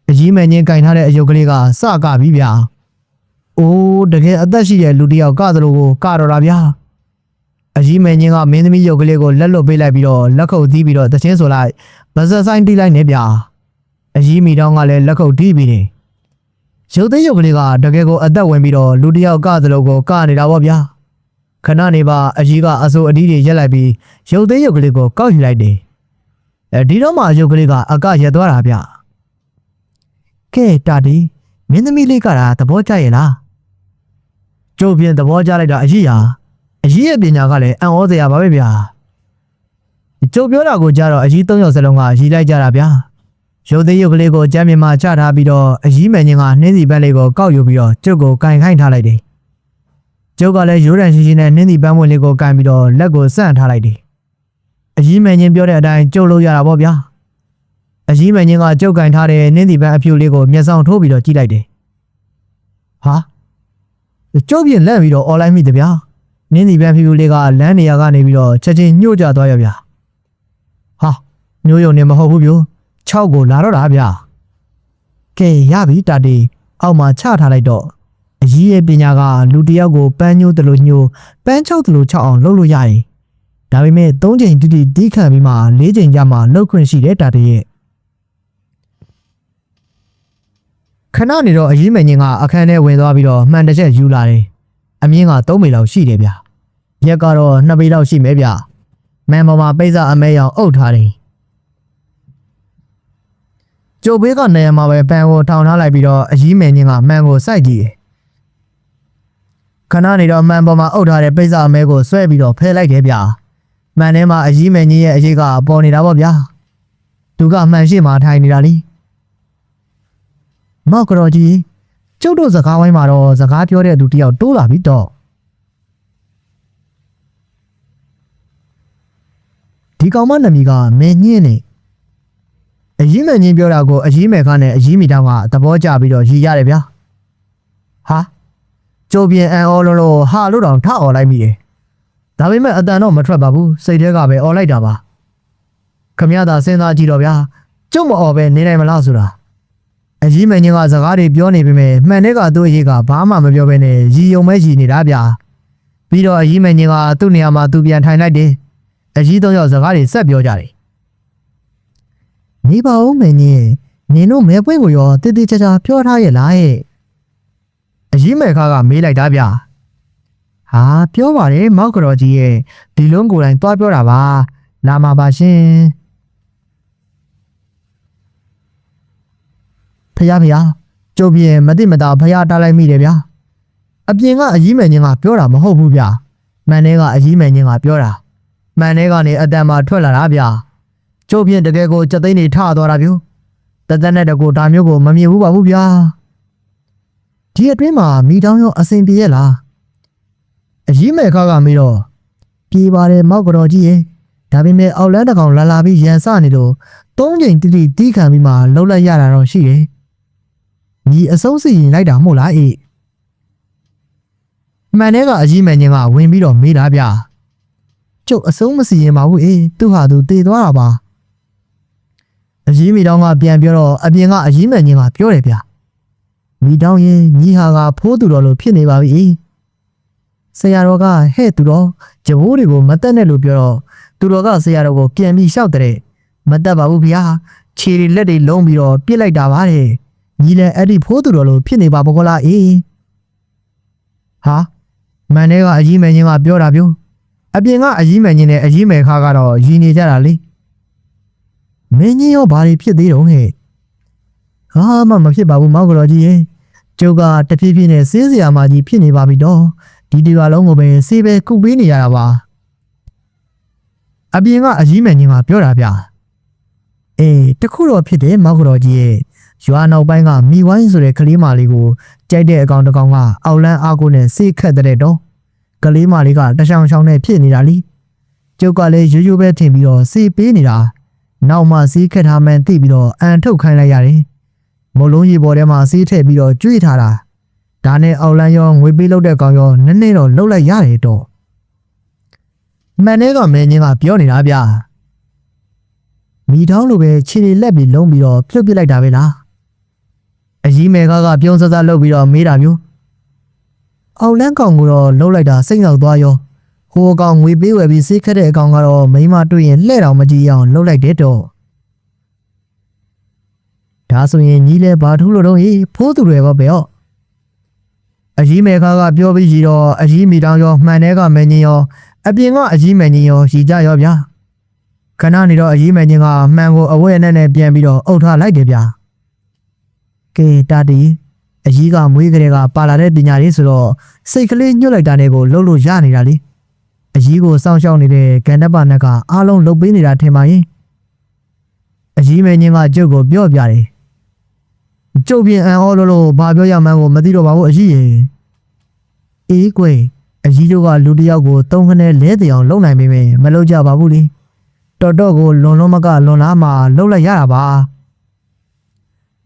အကြီးမန်ကြီးကင်ထားတဲ့အယုတ်ကလေးကစကပြီးဗျအိုးတကယ်အသက်ရှိတဲ့လူတစ်ယောက်ကသလိုကိုကတော့တာဗျအကြီးမန်ကြီးကမင်းသမီးရုပ်ကလေးကိုလက်လွတ်ပေးလိုက်ပြီးတော့လက်ခုပ်တီးပြီးတော့တချင်းဆိုလိုက်ဗဇက်ဆိုင်တီးလိုက်နေဗျအကြီးမိတောင်းကလည်းလက်ခုပ်တီးပြီးတယ်ရုပ်သေးရုပ်ကလေးကတကယ်ကိုအသက်ဝင်ပြီးတော့လူတစ်ယောက်ကသလိုကိုကနေတာပေါ့ဗျာခဏနေပါအကြီးကအစိုးအဒီးတွေရက်လိုက်ပြီးရုပ်သေးရုပ်ကလေးကိုကောက်ယူလိုက်တယ်ဒီတော့မှရုပ်ကလေးကအကရက်သွားတာဗျကဲတာတီမင်းသမီးလေးကသဘောကျရဲ့လားကျုပ်ပြင်သဘောကျလိုက်တာအကြီးရဲ့ပညာကလည်းအံ့ဩစရာပါပဲဗျာကျုပ်ပြောတာကိုကြားတော့အကြီး၃ယောက်စလုံးကရီလိုက်ကြတာဗျာရုပ်သေးရုပ်ကလေးကိုကျမ်းမြေမှာချထားပြီးတော့အကြီးမန်ကြီးကနှင်းစီပန်းလေးကိုကောက်ယူပြီးတော့ကျုပ်ကိုကင်ခိုင်းထားလိုက်တယ်ကျုပ်ကလည်းရိုးတန်ရှိရှိနဲ့နှင်းစီပန်းဝင်လေးကိုကင်ပြီးတော့လက်ကိုဆန့်ထားလိုက်တယ်အကြီးမန်ကြီးပြောတဲ့အတိုင်းကျုပ်လုပ်ရတာပေါ့ဗျာအကြီးမန်ကြီးကကျုပ်ကင်ထားတဲ့နှင်းစီပန်းအဖြူလေးကိုမျက်စောင်ထိုးပြီးတော့ကြည့်လိုက်တယ်ဟာကျုပ်ပြင်လက်ပြီးတော့អော်လိုက်မိတယ်ဗျာနှင်းစီပန်းဖြူဖြူလေးကလမ်းနေရာကနေပြီးတော့ချက်ချင်းညှို့ကျသွားရဗျာဟာညို့ယုံနေမဟုတ်ဘူးဗျို့6ကိုလာတော့တာဗျာကဲရပြီတာတီအောက်မှာချထားလိုက်တော့အကြီးရဲ့ပညာကလူတစ်ယောက်ကိုပန်းညိုးတယ်လို့ညိုးပန်း6တယ်လို့6အောင်လုပ်လို့ရတယ်ဒါပေမဲ့3ချိန်တိတိတီးခံပြီးမှ4ချိန်ကြာမှလှုပ်ခွင့်ရှိတယ်တာတီရဲ့ခဏနေတော့အကြီးမင်းကြီးကအခန်းထဲဝင်သွားပြီးတော့မှန်တစ်ချက်ယူလာတယ်အမြင့်က3ပေလောက်ရှိတယ်ဗျာရက်ကတော့2ပေလောက်ရှိမယ်ဗျာမန်ပေါ်မှာပိတ်စာအမဲရောင်အုပ်ထားတယ်ကျုပ်ဘေးကနေရာမှာပဲပန်ကိုထောင်ထားလိုက်ပြီးတော့အကြီးမင်းကြီးကမှန်ကိုစိုက်ကြည့်တယ်ခဏနေတော့မှန်ပေါ်မှာအုပ်ထားတဲ့ပိတ်စာအမဲကိုဆွဲပြီးတော့ဖဲလိုက်တယ်ဗျာမှန်ထဲမှာအကြီးမင်းကြီးရဲ့အရေးကပေါ်နေတာပေါ့ဗျာသူကမှန်ရှိမှထိုင်နေတာလीမောက်ကတော်ကြီးကျုပ်တို့စကားဝိုင်းမှာတော့စကားပြောတဲ့သူတယောက်တိုးလာပြီတော့ဒီကောင်မနာမည်ကမင်းညင်းနေအကြီးမင်းညင်းပြောတာကိုအကြီးမဲခါနဲ့အကြီးမိတောင်းကသဘောကျပြီးတော့ရီရတယ်ဗျာဟာကျုပ်ပြင်အန်အော်လို့ဟာလို့တောင်ထအော်လိုက်မိတယ်ဒါပေမဲ့အတန်တော့မထွက်ပါဘူးစိတ်ထဲကပဲအော်လိုက်တာပါခမရသာစဉ်းစားကြည့်တော့ဗျာကျုပ်မအော်ပဲနေနိုင်မလားဆိုတာအကြီးမင်းကြီးကစကားတွေပြောနေပေမဲ့မှန်တဲ့ကသူ့အရေးကဘာမှမပြောဘဲနဲ့ရီယုံမဲရီနေတာဗျာပြီးတော့အကြီးမင်းကြီးကသူ့နေရာမှာသူပြန်ထိုင်လိုက်တယ်အကြီး3ယောက်စကားတွေဆက်ပြောကြတယ်ည နေပါဦးမင်းကြီးနင်တို့မဲပွင့်ကိုရောတည်တည်ချာချာပြောထားရဲ့လားဟဲ့အကြီးမယ်ခါကမေးလိုက်တာဗျဟာပြောပါတယ်မောက်ကတော်ကြီးရဲ့ဒီလုံးကိုယ်တိုင်သွားပြောတာပါလာမှာပါရှင်ဖယားကျုပ်ပြင်မတိမတာဖယားတားလိုက်မိတယ်ဗျာအပြင်ကအကြီးမယ်ချင်းကပြောတာမဟုတ်ဘူးဗျာမှန်တဲ့ကအကြီးမယ်ချင်းကပြောတာမှန်တဲ့ကနေအတန်မှာထွက်လာတာဗျာကျုပ်ပြင်တကယ်ကိုစက်သိန်းနေထသွားတာဗျတသက်နဲ့တကူဒါမျိုးကိုမမြင်ဘူးပါဘူးဗျာဒီအတွင်းမှာမိတောင်းရောအစင်ပြေရဲ့လားအကြီးမယ်ခါကမေးတော့ပြေပါတယ်မောက်ကတော်ကြီးရဲ့ဒါပေမဲ့အောက်လန်းတကောင်လာပြီးရန်စနေလို့၃ချိန်တိတိတီးခံပြီးမှလှုပ်လိုက်ရတာတော့ရှိတယ်ညီအဆုံးစီရင်လိုက်တာမဟုတ်လားအေးမှန်တဲ့ကအကြီးမယ်ချင်းကဝင်ပြီးတော့မေးတာဗျကျုပ်အဆုံးမစီရင်ပါဘူးအေးသူ့ဟာသူတေသွားတာပါအကြီးမိတောင်းကပြန်ပြောတော့အပြင်ကအကြီးမယ်ချင်းကပြောတယ်ဗျမိတောင်းရင်ညီဟာကဖိုးသူတော်လို့ဖြစ်နေပါပြီဆရာတော်ကဟဲ့သူတော်ဂျဘိုးတွေကိုမတက်နဲ့လို့ပြောတော့သူတော်ကဆရာတော်ကိုပြန်ပြီးလျှောက်တဲ့မတက်ပါဘူးဗျာခြေတွေလက်တွေလုံးပြီးတော့ပြစ်လိုက်တာပါတဲ့ညီလည်းအဲ့ဒီဖိုးသူတော်လို့ဖြစ်နေပါဘောလားအေးဟာမန်တဲ့ကအကြီးမယ်ချင်းကပြောတာပြောအပြင်ကအကြီးမယ်ချင်းနဲ့အကြီးမယ်ခါကတော့ရည်နေကြတာလေမင်းကြီးရောဘာတွေဖြစ်သေးတော့ဟဲ့ဟာမဖြစ်ပါဘူးမောက်ကတော်ကြီးရဲ့ကျုပ်ကတဖြည်းဖြည်းနဲ့စေးစရာမကြီးဖြစ်နေပါပြီတော့ဒီတရွာလုံးကိုပဲစေးပဲကုပေးနေရတာပါအပြင်ကအကြီးမယ်ချင်းကပြောတာဗျအေးတခုတော့ဖြစ်တယ်မောက်ကတော်ကြီးရဲ့ရွာနောက်ပိုင်းကမိဝိုင်းဆိုတဲ့ကလေးမလေးကိုကြိုက်တဲ့အကောင်တစ်ကောင်ကအောက်လန်းအားကိုနဲ့စေးခတ်တဲ့တော့ကလေးမလေးကတချောင်းချောင်းနဲ့ဖြစ်နေတာလीကျုပ်ကလည်းရိုးရိုးပဲထင်ပြီးတော့စေးပေးနေတာနောက်မှစေးခတ်ထားမှန်းသိပြီးတော့အန်ထုတ်ခိုင်းလိုက်ရတယ်မလုံးကြီးပေါ်ထဲမှာစေးထည့်ပြီးတော့ကျွေးထားတာဒါနဲ့အောက်လန်းရောငွေပေးလို့တဲ့ကောင်ရောနည်းနည်းတော့လှုပ်လိုက်ရတယ်တော့မှန်တဲ့ကမင်းကြီးကပြောနေတာဗျမိထောင်းလိုပဲခြေတွေလက်ပြီးလုံးပြီးတော့ပြုတ်ပစ်လိုက်တာပဲလားအကြီးမယ်ကပြုံးဆဆလှုပ်ပြီးတော့မေးတာမျိုးအောက်လန်းကောင်ကိုတော့လှုပ်လိုက်တာစိတ်ရောက်သွားရောဟိုကောင်ငွေပေးဝယ်ပြီးစေးခတ်တဲ့အကောင်ကတော့မိမတွေ့ရင်လှဲ့တော်မကြည့်အောင်လှုပ်လိုက်တဲ့တော့ဒါဆိုရင်ညီလဲဘာထူးလို့တော့ဟေးဖိုးသူတွေပေါ့ဗျောအကြီးမယ်ခါကပြောပြီးရှိတော့အကြီးမိတောင်ရောမှန်တဲ့ကမင်းကြီးရောအပြင်ကအကြီးမင်းကြီးရောရှိကြရောဗျာခဏနေတော့အကြီးမင်းကြီးကမှန်ကိုအဝဲနဲ့ပြန်ပြီးတော့အုပ်ထားလိုက်တယ်ဗျာကဲတာတီအကြီးကမွေးကလေးကပါလာတဲ့ပညာလေးဆိုတော့စိတ်ကလေးညှို့လိုက်တာနဲ့ကိုလှုပ်လို့ရနေတာလေအကြီးကိုစောင့်ရှောက်နေတဲ့ကန်တပနက်ကအားလုံးလှုပ်ပေးနေတာထင်ပါရင်အကြီးမင်းကြီးကကျုပ်ကိုပြောပြတယ်ကျုပ်ပြင်အန်အောလို့ဘာပြောရမှန်းကိုမသိတော့ပါဘူးအကြီးရေအေးကွယ်အကြီးတို့ကလူတယောက်ကိုသုံးခနဲ့လဲတအောင်လုံနိုင်ပေမဲ့မလုံကြပါဘူးလေတော်တော်ကိုလွန်လုံးမကလွန်လားမှလှုပ်လိုက်ရတာပါ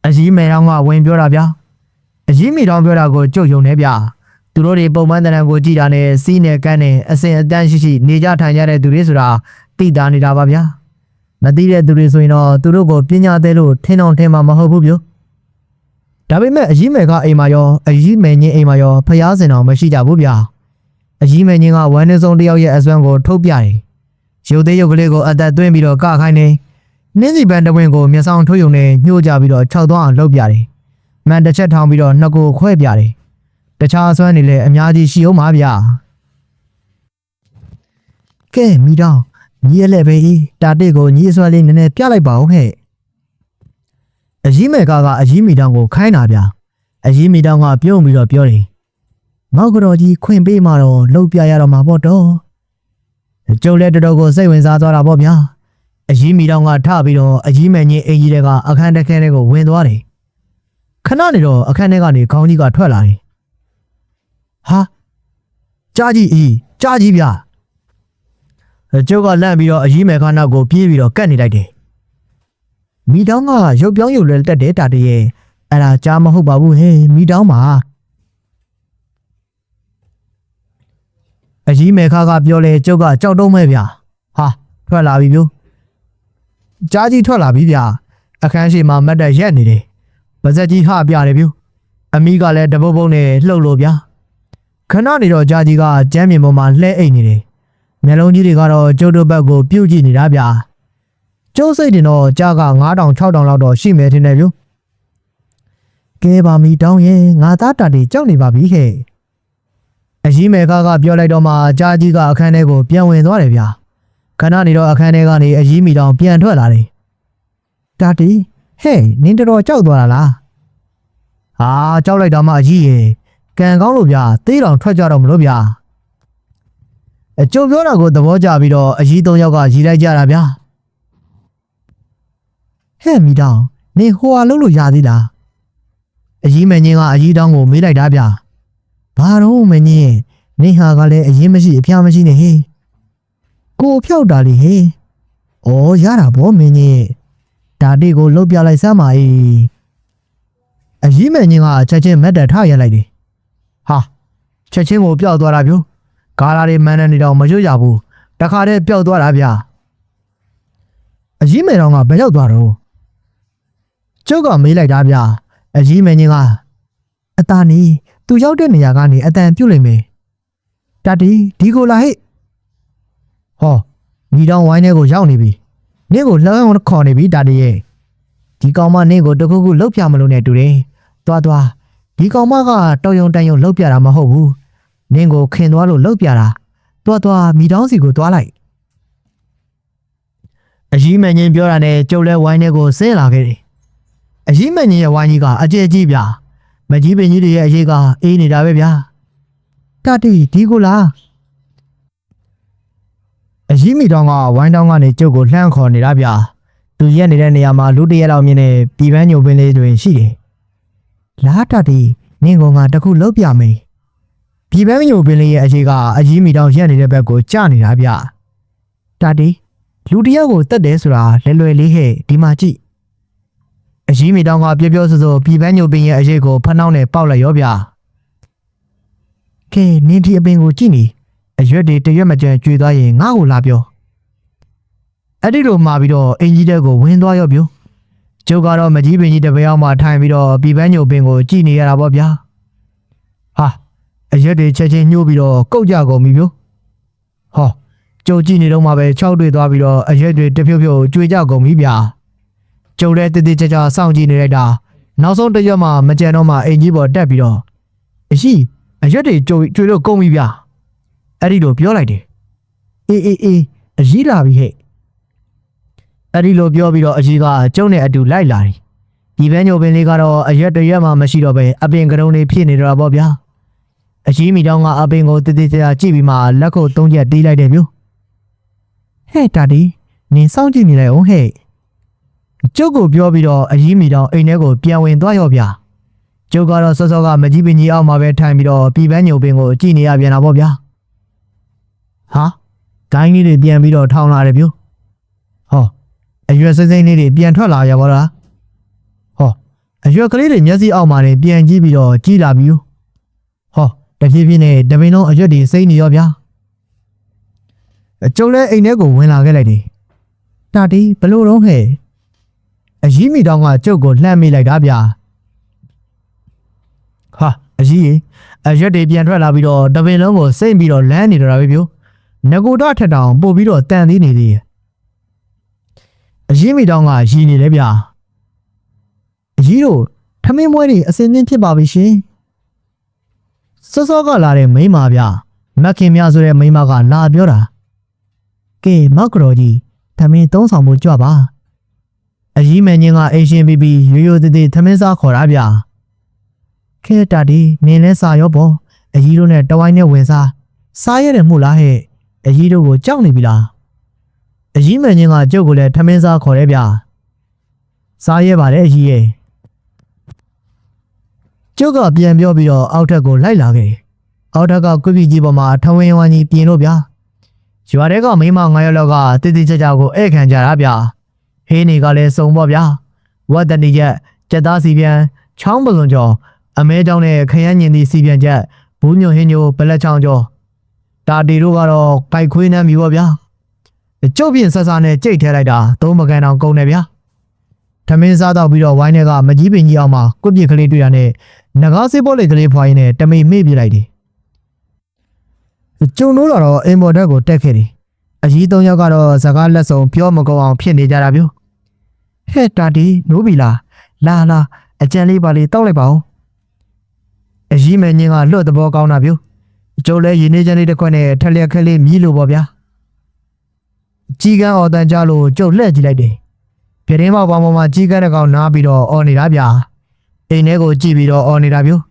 အကြီးမယ်တောင်ကဝင်ပြောတာဗျာအကြီးမိတောင်ပြောတာကိုကြုတ်ယုံနေဗျာသူတို့တွေပုံမှန်တန်ကိုကြည်တာနဲ့စီးနဲ့ကန်းနဲ့အစင်အတန်းရှိနေကြထိုင်ကြတဲ့သူတွေဆိုတာသိတာနေတာပါဗျာမသိတဲ့သူတွေဆိုရင်တော့သူတို့ကိုပညာသေးလို့ထင်အောင်ထင်မှာမဟုတ်ဘူးဗျဒါပေမဲ့အကြီးမယ်ကအိမ်မှာရောအကြီးမယ်ညင်းအိမ်မှာရောဖျားစင်တော်မရှိကြဘူးဗျာအကြီးမယ်ညင်းကဝမ်းနေဆုံးတယောက်ရဲ့အစွမ်းကိုထုတ်ပြတယ်ရုပ်သေးရုပ်ကလေးကိုအသက်သွင်းပြီးတော့ကခိုင်းနေနင်းစီပန်းတဝင်းကိုမျက်စောင်းထိုးယုံနဲ့ညှို့ကြပြီးတော့ခြောက်သွားအောင်လုပ်ပြတယ်မန်တစ်ချက်ထောင်ပြီးတော့နှစ်ကိုခွဲပြတယ်တခြားအစွမ်းတွေလည်းအများကြီးရှိအောင်ပါဗျာကဲမိတော့ညီရဲ့လက်ပဲတာတိတ်ကိုညီအစွမ်းလေးနည်းနည်းပြလိုက်ပါဦးဟဲ့အကြီးမယ်ကအကြီးမိတောင်ကိုခိုင်းတာဗျာအကြီးမိတောင်ကပြုံးပြီးတော့ပြောတယ်မောက်ကတော်ကြီးခွင့်ပေးမှတော့လှုပ်ပြရတော့မှာပေါ့တော့ကျုပ်လည်းတော်တော်ကိုစိတ်ဝင်စားသွားတာပေါ့ဗျာအကြီးမိတောင်ကထပြီးတော့အကြီးမယ်ကြီးအင်ကြီးတွေကအခန်းတစ်ခန်းထဲကိုဝင်သွားတယ်ခဏနေတော့အခန်းထဲကနေခေါင်းကြီးကထွက်လာတယ်ဟာကြားကြီးဗျာကျုပ်ကလန့်ပြီးတော့အကြီးမယ်ခါနောက်ကိုပြေးပြီးတော့ကတ်နေလိုက်တယ်မိတောင်ကရုပ်ပြောင်းရုပ်လဲတက်တဲ့တာတည်းရဲ့အဲ့ဒါကြားမဟုတ်ပါဘူးဟဲ့မိတောင်ပါအကြီးမယ်ခါကပြောလဲကျုပ်ကကြောက်တုံးမဲ့ဗျာဟာထွက်လာပြီဗျကြားကြီးထွက်လာပြီဗျာအခန်းရှိမှာမတ်တက်ရက်နေတယ်ပါဇက်ကြီးဟပြတယ်ဗျအမိကလည်းတပုတ်ပုတ်နဲ့လှုပ်လို့ဗျာခဏနေတော့ကြားကြီးကကျမ်းမြေပေါ်မှာလှဲအိတ်နေတယ်မျက်လုံးကြီးတွေကတော့ကျုပ်တို့ဘက်ကိုပြုတ်ကြည့်နေတာဗျာ ကျိုးစိတ်တင်တော့ကြာက9000 6000လောက်တော့ရှိမယ်ထင်တယ်ဗျကဲပါမီတောင်းရင်ငါသားတာတီကြောက်နေပါပြီဟဲ့အကြီးမေခါကပြောလိုက်တော့မှကြာကြီးကအခန်းထဲကိုပြန်ဝင်သွားတယ်ဗျခဏနေတော့အခန်းထဲကနေအကြီးမီတောင်ပြန်ထွက်လာတယ်တာတီဟဲ့နင်းတော်ကြောက်သွားတာလားဟာကြောက်လိုက်တော့မှအကြီးရေကံကောင်းလို့ဗျသေးတောင်ထွက်ကြတော့မလို့ဗျအကျုပ်ပြောတာကိုသဘောကျပြီးတော့အကြီး3ယောက်ကရီလိုက်ကြတာဗျဟဲ့မီတောင်နင်ဟိုဟာလုံးလို့ရသေးလားအကြီးမင်းကြီးကအကြီးတောင်ကိုမေးလိုက်တာဗျဘာတော့မင်းကြီးနင်ဟာကလည်းအရင်မရှိအဖျားမရှိနဲ့ဟေးကိုဖြောက်တာလေဟေးဩရတာဗောမင်းကြီးဒါတိကိုလှုပ်ပြလိုက်စမ်းပါ၏အကြီးမင်းကြီးကချက်ချင်းမက်တက်ထရလိုက်တယ်ဟာချက်ချင်းကိုပျောက်သွားတာဗျကာလာတွေမန်းနေတော့မရွတ်ရဘူးတခါတည်းပျောက်သွားတာဗျအကြီးမင်းတော်ကဘယ်ရောက်သွားတော့ကျုပ်ကမေးလိုက်တာဗျအကြီးမင်းကြီးကအတားနီသူရောက်တဲ့နေရာကနေအတန်ပြုတ်လိမ့်မယ်တတီဒီကိုလာဟဲ့ဟောညီတောင်ဝိုင်းထဲကိုရောက်နေပြီနင့်ကိုလှမ်းခေါ်နေပြီတတီရဲ့ဒီကောင်မနင့်ကိုတခုခုလှုပ်ပြမလို့နဲ့တူတယ်သွားဒီကောင်မကတော်ယုံတန်ယုံလှုပ်ပြတာမဟုတ်ဘူးနင့်ကိုခင်သွားလို့လှုပ်ပြတာသွားမိတောင်းစီကိုသွားလိုက်အကြီးမင်းကြီးပြောတာနဲ့ကျုပ်လဲဝိုင်းထဲကိုဆင်းလာခဲ့တယ်အကြီးမင်းကြီးရဲ့ဝိုင်းကြီးကအကျဲကြီးဗျမကြီးပင်ကြီးတွေရဲ့အရေးကအေးနေတာပဲဗျာတတိဒီကိုလားအကြီးမီတောင်ကဝိုင်းတောင်ကနေကျုပ်ကိုလှမ်းခေါ်နေတာဗျာသူရက်နေတဲ့နေရာမှာလူတရက်လောက်မြင်နေပြည်ပန်းညိုပင်လေးတွေရှိတယ်လားတတိနင့်ကောင်ကတခုလှုပ်ပြမယ်ပြည်ပန်းညိုပင်လေးရဲ့အရေးကအကြီးမီတောင်ရက်နေတဲ့ဘက်ကိုကျနေတာဗျာတတိလူတယောက်ကိုတတ်တယ်ဆိုတာလွယ်လေးဟဲ့ဒီမှာကြည့်အကြီးမီတောင်ကပြောဆိုပြည်ပန်းညိုပင်ရဲ့အရေးကိုဖနှောင်းနဲ့ပေါက်လိုက်ရောဗျာကဲနင်းဒီအပင်ကိုကြည့်နေအရွက်တွေတရွက်မကြံကျွေသွားရင်ငါ့ကိုလာပြောအဲ့ဒီလိုမှာပြီးတော့အင်ကြီးတဲ့ကိုဝင်သွားရောဗျကျုပ်ကတော့မကြီးပင်ကြီးတပယောက်မှထိုင်ပြီးတော့ပြည်ပန်းညိုပင်ကိုကြည့်နေရတာပေါ့ဗျာဟာအရွက်တွေချက်ချင်းညှိုးပြီးတော့ကုတ်ကြကုန်ပြီဗျဟောကျုပ်ကြည့်နေတော့မှပဲ6တွေ့သွားပြီးတော့အရွက်တွေတဖြုတ်ဖြုတ်ကျွေကြကုန်ပြီဗျာကျုပ်လည်းတည်တည်ကြကြစောင့်ကြည့်နေလိုက်တာနောက်ဆုံးတရွက်မှမကြံတော့မှအင်ကြီးပေါ်တက်ပြီးတော့အရွက်တွေကျွေလို့ကုန်ပြီဗျာအဲ့ဒီလိုပြောလိုက်တယ်အေးအကြီးလာပြီဟဲ့အဲ့ဒီလိုပြောပြီးတော့အကြီးကကျုံနဲ့အတူလိုက်လာတယ်ဒီဘဲညိုပင်လေးကတော့အရွက်တရွက်မှမရှိတော့ပဲအပင်ကရုံလေးဖြစ်နေတော့ပေါ့ဗျာအကြီးမိတောင်းကအပင်ကိုတည်တည်ကြကြကြည့်ပြီးမှလက်ခုပ်3ချက်တီးလိုက်တယ်ဗျဟဲ့တာဒီနင်စောင့်ကြည့်နေလိုက်အောင်ဟဲ့ကျုပ်ကိုပြောပြီးတော့အကြီးမိတောင်းအိမ်ထဲကိုပြန်ဝင်သွားရောဗျာကျုပ်ကတော့စောစောကမကြီးပင်ကြီးအောက်မှာပဲထိုင်ပြီးတော့ပြည်ပန်းညိုပင်ကိုကြည့်နေရပြန်တာပေါ့ဗျာဟာဂိုင်းလေးတွေပြန်ပြီးတော့ထောင်းလာတယ်ဗျဟောအရွက်စိမ့်စိမ့်လေးတွေပြန်ထွက်လာရပါလားဟောအရွက်ကလေးတွေမျက်စိအောက်မှာနေပြန်ကြည့်ပြီးတော့ကြည်လာပြီဟောတဖြည်းဖြည်းနဲ့တပင်လုံးအရွက်တွေစိမ့်နေရောဗျာကျုပ်လည်းအိမ်ထဲကိုဝင်လာခဲ့လိုက်တယ်တာတီဘလို့တော့ဟဲ့အကြီးမိတောင်ကကျုပ်ကိုလှမ်းမိလိုက်တာဗျာဟာအကြီးအရွက်တွေပြန်ထွက်လာပြီးတော့တပင်လုံးကိုစိမ့်ပြီးတော့လမ်းနေတော့တာပဲဗျငကိုတော့ထက်တောင်ပို့ပြီးတော့တန်သေးနေသေးတယ်အကြီးမိတောင်ကရည်နေတယ်ဗျာအကြီးတို့ထမင်းမွဲတွေအစင်းသင်းဖြစ်ပါပြီရှင်စောစောကလာတဲ့မိန်းမဗျာမက်ခင်များဆိုတဲ့မိန်းမကလာပြောတာကဲမောက်ကတော်ကြီးထမင်းသုံးဆောင်မှုကြွပါအကြီးမင်းကြီးကအိမ်ရှင်ပြီးပြီးရိုးသေးထမင်းစားခေါ်တာဗျာခဲတာဒီနင်းလဲစာရောပေါ့အကြီးတို့နဲ့တဝိုင်းနဲ့ဝင်စားရတယ်မှုလားဟဲ့အကြီးတို့ကိုကြောက်နေပြီလားအကြီးမင်းကြီးကကျုပ်ကိုလည်းထမင်းစားခေါ်တယ်ဗျာစားရပါတယ်အကြီးရဲ့ကျုပ်ကပြန်ပြောပြီးတော့အောက်ထက်ကိုလိုက်လာခဲ့အောက်ထက်ကကွပြကြီးပေါ်မှာထဝင်းဝန်းကြီးပြင်လို့ဗျာရွာထဲကမိမ9ယောက်လောက်ကတိတိကျကျကိုဧည့်ခံကြတာဗျာဟင်းတွေကလည်းစုံပေါ့ဗျာဝတ်တန်တီချက်ကြက်သားစီပြန်ချောင်းပစုံကျော်အမဲကြောင်းနဲ့ခရမ်းညင်သည့်စီပြန်ချက်ဘူးညွန့်ဟင်းညိုပလက်ချောင်းကျော်တာတီတို့ကတော့ပိုက်ခွေးနှမ်းပြီပေါ့ဗျာကျုပ်ပြင်ဆက်စားနဲ့ကြိတ်ထဲလိုက်တာသုံးမကန်အောင်ကုန်တယ်ဗျာထမင်းစားတော့ပြီးတော့ဝိုင်းထဲကမကြီးပင်ကြီးအောင်မှာကွပြစ်ကလေးတွေ့ရတဲ့ငကားစေးပေါ်လေးကလေးဖွာရင်းနဲ့တမိမေ့ပြလိုက်တယ်ကျုံလို့တော့အိမ်ပေါ်တက်ကိုတက်ခဲ့တယ်အ ကြီး၃ယောက်ကတော့စကားလက်စုံပြောမကုန်အောင်ဖြစ်နေကြတာမျိုးဟဲ့တာတီနိုးပြီလားလာအကြံလေးပါလေးတောက်လိုက်ပါဦးအကြီးမင်းကြီးကလွတ်သဘောကောင်းတာမျိုးကျုပ်လည်းရင်းနေချင်လေးတစ်ခွက်နဲ့ထက်လျက်ခက်လေးမြည်လို့ပေါ့ဗျာကြီးကန်းအော်တန်ကြလို့ကျုပ်လှည့်ကြည့်လိုက်တယ်ပြတင်းပေါက်ပေါင်းပေါ်မှာကြီးကန်းတစ်ကောင်နားပြီးတော့အော်နေတာဗျာအိမ်ထဲကိုကြည့်ပြီးတော့အော်နေတာမျိုး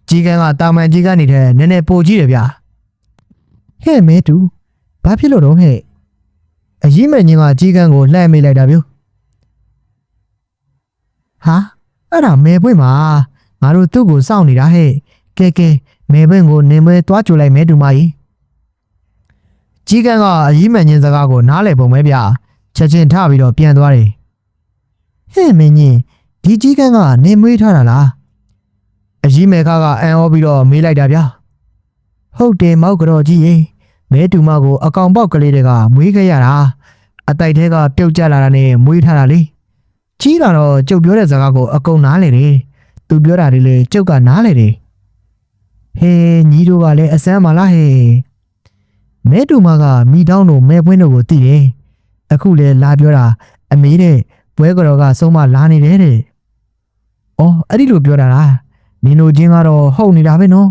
ကြီးကန်းကတာမန်ကြီးကန်းနေတဲ့နည်းနည်းပိုကြီးတယ်ဗျာဟဲ့မဲတူဘာဖြစ်လို့တော့ဟဲ့အကြီးမင်းကြီးကကြီးကန်းကိုလှမ်းမိလိုက်တာမျိုးဟာအဲ့ဒါမဲပွင့်မှာငါတို့သူ့ကိုစောင့်နေတာဟဲ့ကဲမဲပွင့်ကိုနေမဲတွားကြိုလိုက်မဲတူမကြီးကြီးကန်းကအကြီးမင်းကြီးစကားကိုနားလည်ပုံပဲဗျာချက်ချင်းထပြီးတော့ပြန်သွားတယ်ဟဲ့မင်းကြီးဒီကြီးကန်းကနေမွေးထားတာလားအကြီးမဲခါကအန်ဩပြီးတော့မေးလိုက်တာဗျာဟုတ်တယ်မောက်ကြော်ကြီးရေမဲတူမကိုအကောင်ပေါက်ကလေးတွေကမွေးခဲ့ရတာအတိုက်ထဲကပြုတ်ကျလာတာနဲ့မွေးထားတာလေကြီးလာတော့ကျုပ်ပြောတဲ့စကားကိုအကုန်နားလေတယ်သူပြောတာတွေလေကျုပ်ကနားလေတယ်ဟေးညီတို့ကလည်းအစမ်းမလားဟဲ့မဲတူမကမိတောင်းတို့မဲပွင့်တို့ကိုသိတယ်အခုလေလာပြောတာအမေတဲ့ပွဲကြော်ကဆုံးမလာနေတယ်တဲ့အော်အဲ့ဒီလိုပြောတာလားနင်တို့ချင်းကတော့ဟုတ်နေတာပဲနော်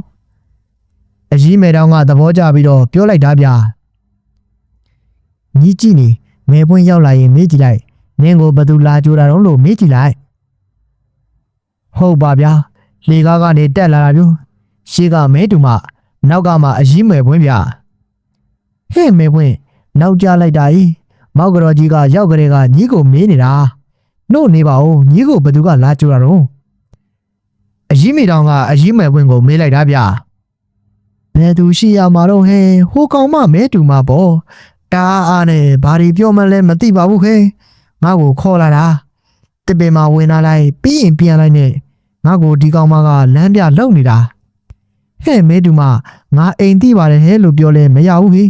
အကြီးမဲတောင်းကသဘောကျပြီးတော့ပြောလိုက်တာဗျာညီကြည့်နေမဲပွင့်ရောက်လာရင်မေးကြည့်လိုက်နင်းကိုဘသူလာကြိုးတာတော့လို့မေးကြည့်လိုက်ဟုတ်ပါဗျာလေကားကနေတက်လာတာမျိုးရှေ့ကမဲတူမနောက်ကမှအကြီးမဲပွင့်ဗျာဟဲ့မဲပွင့်နောက်ကျလိုက်တာဤမောက်ကြော်ကြီးကရောက်ကြတဲ့ကညီကိုမေးနေတာနှုတ်နေပါဦးညီကိုဘသူကလာကြိုးတာတော့အကြီးမိတောင်ကအကြီးမဲပွင့်ကိုမေးလိုက်တာဗျာဘယ်သူရှိရမှာတော့ဟဲ့ဟိုကောင်မမဲတူမပေါ့တာအားနဲ့ဘာတွေပြောမှလဲမသိပါဘူးခဲငါ့ကိုခေါ်လာတာတစ်ပင်မှာဝင်လာလိုက်ပြီးရင်ပြန်လိုက်နဲ့ငါ့ကိုဒီကောင်မကလမ်းပြလှုပ်နေတာဟဲ့မဲတူမငါအိမ်တိပါတယ်ဟဲ့လို့ပြောလဲမရဘူးဟိ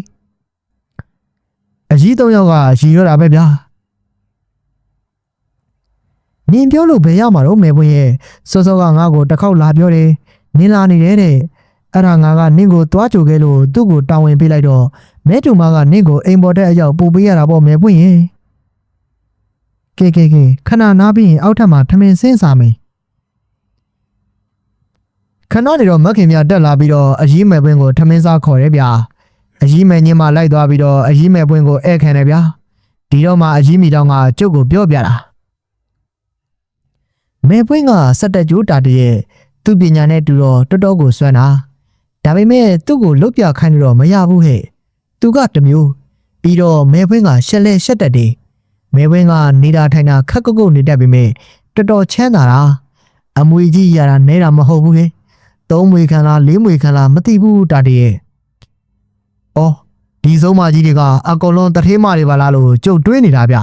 အကြီး၃ယောက်ကရီရတာပဲဗျာနင်ပြောလို့ဘယ်ရမှာတော့မဲပွင့်ရဲ့စောစောကငါ့ကိုတစ်ခေါက်လာပြောတယ်နင်လာနေတယ်တဲ့အဲ့ဒါငါကနင့်ကိုတွားကြိုခဲ့လို့သူ့ကိုတာဝန်ပေးလိုက်တော့မဲတူမကနင့်ကိုအိမ်ပေါ်တဲ့အရောက်ပို့ပေးရတာပေါ့မဲပွင့်ရဲ့ကဲခဏနားပြီးရင်အောက်ထပ်မှာထမင်းစင်းစားမယ်ခဏနေတော့မခင်မြတက်လာပြီးတော့အကြီးမဲပွင့်ကိုထမင်းစားခေါ်ရဲဗျာအကြီးမဲညင်းမလိုက်သွားပြီးတော့အကြီးမဲပွင့်ကိုဧည့်ခံတယ်ဗျာဒီတော့မှအကြီးမိတောင်ကကျုပ်ကိုပြောပြတာမဲပွင့်ကစက်တက်ကြိုးတာတရဲ့သူ့ပညာနဲ့တူတော့တော်တော်ကိုစွမ်းတာဒါပေမဲ့သူ့ကိုလုတ်ပြခိုင်းလို့တော့မရဘူးဟဲ့သူကတမျိုးပြီးတော့မဲပွင့်ကရှက်လဲရှက်တက်တယ်မဲပွင့်ကနေတာထိုင်တာခက်ကုတ်နေတတ်ပေမဲ့တော်တော်ချမ်းသာတာအမွေကြီးရတာနဲတာမဟုတ်ဘူးဟဲ့၃မွေခံလား၄မွေခံလားမသိဘူးတာတရဲ့အော်ဒီဆုံးမကြီးတွေကအကုန်လုံးတထေးမတွေပါလားလို့ကြုတ်တွေးနေတာဗျ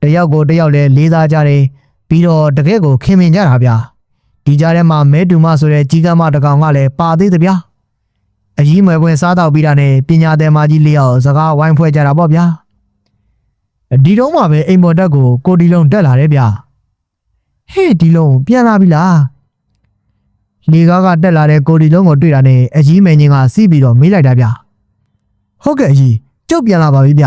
တယောက်ကိုတယောက်လဲလေးစားကြတယ်ပြီးတော့တကယ့်ကိုခင်မင်ကြတာဗျဒီကြားထဲမှာမဲတူမဆိုတဲ့ကြီးကမ်းမတကောင်ကလည်းပါသေးတယ်ဗျအကြီးမွယ်ပွင့်စားတော့ပြီးတာနဲ့ပညာသည်မကြီး၄ယောက်စကားဝိုင်းဖွဲ့ကြတာပေါ့ဗျာဒီတော့မှပဲအိမ်ပေါ်တက်ကိုဒီလုံးတက်လာတယ်ဗျဟဲ့ဒီလုံးပြန်လာပြီလားလေကားကတက်လာတဲ့ဒီလုံးကိုတွေ့တာနဲ့အကြီးမင်းကြီးကစီးပြီးတော့မေးလိုက်တာဗျဟုတ်ကဲ့အကြီးကျုပ်ပြန်လာပါပြီဗျ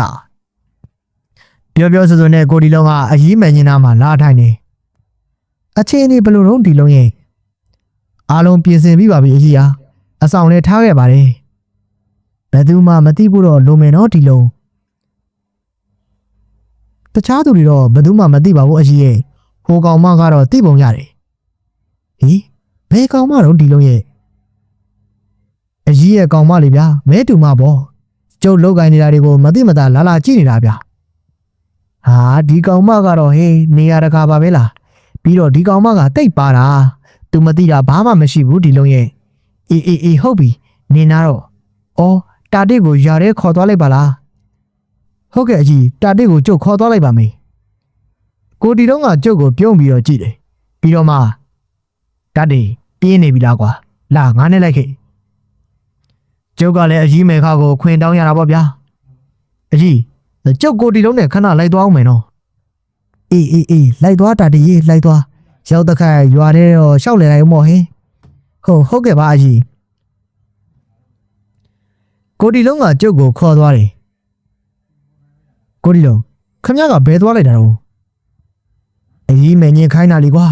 ပြောဆိုနဲ့ဒီလုံးကအကြီးမင်းကြီးနားမှာလာထိုင်နေအချင်းအနေဘယ်လိုတော့ဒီလုံးရဲ့အားလုံးပြင်ဆင်ပြီးပါပြီအကြီးဟာအဆောင်လဲထားခဲ့ပါတယ်ဘယ်သူမှမသိဘူးတော့လိုမယ်နော်ဒီလုံးတခြားသူတွေတော့ဘယ်သူမှမသိပါဘူးအကြီးရဲ့ဟိုကောင်မကတော့သိပုံရတယ်ဟီးဘယ်ကောင်မတော့ဒီလုံးရဲ့အကြီးရဲ့ကောင်မလေးဗျာမဲတူမပေါ့ကျုပ်လောက်ကိုင်းနေတာတွေကိုမသိမသာလာကြည့်နေတာဗျာဟာဒီကောင်မကတော့ဟေးနေရတကာပါပဲလားပြီးတော့ဒီကောင်မကတိတ်ပါတာသူမသိတာဘာမှမရှိဘူးဒီလုံးရဲ့အေးဟုတ်ပြီနေနာတော့အော်တာတစ်ကိုယာရဲခေါ်သွားလိုက်ပါလားဟုတ်ကဲ့အကြီးတာတစ်ကိုကျုပ်ခေါ်သွားလိုက်ပါမယ်ဒီတော့ကကျုပ်ကိုပြုံးပြီးတော့ကြည့်တယ်ပြီးတော့မှတာတစ်ပြင်းနေပြီလားကွာလာငါနဲ့လိုက်ခဲ့ကျုပ်ကလည်းအကြီးမဲခါကိုခွင်တောင်းရတာပေါ့ဗျာအကြီးကျုပ်ဒီလုံးနဲ့ခဏလိုက်သွားအောင်မယ်နော်အေးလိုက်သွားတာတည်းလိုက်သွားရောက်တခါရွာတဲ့တော့ရှောက်လေလိုက်ဦးမော်ဟင်းဟုတ်ကဲ့ပါအကြီးဒီလုံးကကျုပ်ကိုခေါ်သွားတယ် ကိုဒီလုံးခမရကဘဲသွားလိုက်တာတော့အကြီးမင်းကြီးခိုင်းတာလीကွာ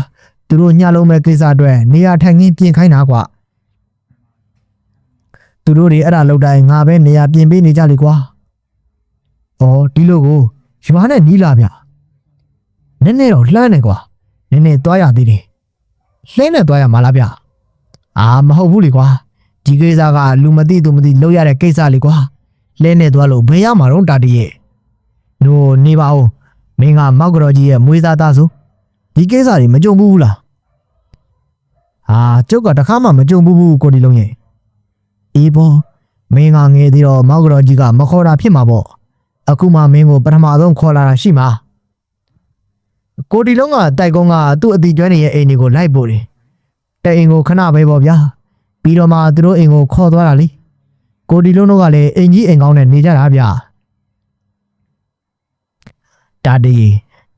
သူတို့ညလုံးမဲ့ကိစ္စအတွက်နေရာထိုင်ခင်းပြင်ခိုင်းတာကွာသူတို့တွေအဲ့ဒါလောက်တိုင်းငါပဲနေရာပြင်ပေးနေကြလေကွာဩဒီလိုကိုရွာနဲ့နီးလာဗျနည်းနည်းတော့လှမ်းနေကွာနည်းနည်းသွားရသေးတယ်လှင်းနဲ့သွားရမှာလားဗျအာမဟုတ်ဘူးလေကွာဒီကိစ္စကလူမသိသူမသိလောက်ရတဲ့ကိစ္စလေကွာလှင်းနဲ့သွားလို့ဘယ်ရမှာတော့တာတည်းရဲ့နိုးနေပါဦးမင်းကမောက်ကတော်ကြီးရဲ့မွေးသားသားဆိုဒီကိစ္စတွေမကြုံဘူးလားဟာကျုပ်ကတခါမှမကြုံဘူးကိုဒီလုံးရဲ့အေးပေါ်မင်းကငယ်သေးတော့မောက်ကတော်ကြီးကမခေါ်တာဖြစ်မှာပေါ့အခုမှမင်းကိုပထမဆုံးခေါ်လာတာရှိမှာကိုဒီလုံးကတိုက်ကုန်းကသူ့အတီကျွမ်းနေရဲ့အိမ်တွေကိုလိုက်ပို့တယ်တဲ့အိမ်ကိုခဏပဲပေါ့ဗျာပြီးတော့မှသူတို့အိမ်ကိုခေါ်သွားတာလေကိုဒီလုံးတို့ကလည်းအိမ်ကြီးအိမ်ကောင်းနဲ့နေကြတာဗျတာဒီ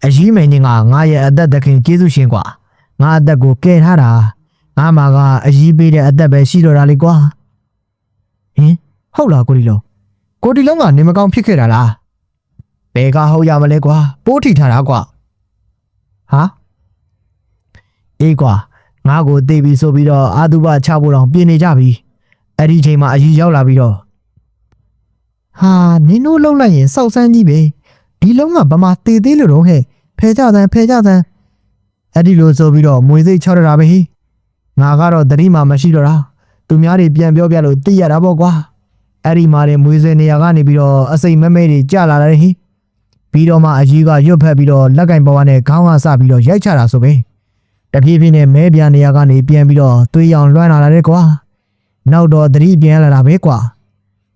အကြီးမင်းကြီးကငါရဲ့အသက်သခင်ကျေးဇူးရှင်ကွာငါအသက်ကိုကယ်ထားတာငါမှာကအကြီးပေးတဲ့အသက်ပဲရှိတော့တာလေကွာဟင်ဟုတ်လားကိုဒီလုံးကနေမကောင်းဖြစ်ခဲ့တာလားဘယ်ကဟုတ်ရမလဲကွာပိုးထိထားတာကွာဟာအေးကွာငါကိုသိပြီဆိုပြီးတော့အာတုဘချဖို့တော့ပြင်နေကြပြီအဲ့ဒီချိန်မှာအကြီးရောက်လာပြီးတော့ဟာနင်တို့လှုပ်လိုက်ရင်စောက်ဆန်းကြီးပဲဒီလုံးကဗမာတေသေးလို့တော့ဟဲ့ဖဲကြသန်းအဲ့ဒီလိုဆိုပြီးတော့မွေစိတ်ချောက်ရတာပဲဟိငါကတော့တတိမှမရှိတော့တာသူများတွေပြန်ပြောပြလို့သိရတာပေါ့ကွာအဲ့ဒီမှာတဲ့မွေစိတ်နေရာကနေပြီးတော့အစိမ်မဲမဲတွေကြလာတယ်ဟိပြီးတော့မှအကြီးကရွတ်ဖက်ပြီးတော့လက်ကင်ပေါ်ကနေခေါင်းကစပြီးတော့ရိုက်ချတာဆိုပဲတဖြည်းဖြည်းနဲ့မဲပြန်နေရာကနေပြန်ပြီးတော့သွေးရောင်လွှမ်းလာတယ်ကွာနောက်တော့တတိပြန်လာတာပဲကွာ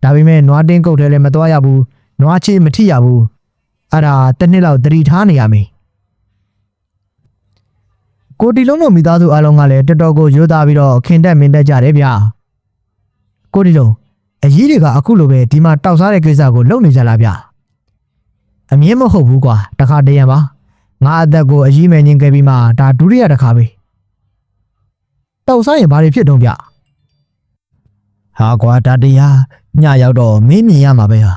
ဒါပေမဲ့နွားတင်းကုတ်ထဲလည်းမသွားရဘူးနွားချေမထိရဘူးအဲ့ဒါတစ်နှစ်လောက်တတိထားနေရမယ်ကိုတီလုံးတို့မိသားစုအားလုံးကလည်းတော်တော်ကိုရိုးသားပြီးတော့ခင်တက်မင်းတက်ကြတယ်ဗျာကိုတီလုံးအကြီးတွေကအခုလိုပဲဒီမှာတောက်စားတဲ့ကိစ္စကိုလုပ်နေကြလားဗျာအမြင်မဟုတ်ဘူးကွာတခါတရံပါငါအသက်ကိုအကြီးမယ်ညင်ခဲ့ပြီးမှဒါဒုတိယတစ်ခါပဲတောက်စားရင်ဘာတွေဖြစ်တုံးဗျဟာကွာဒါတရားညရောက်တော့မင်းမြင်ရမှာပဲဟာ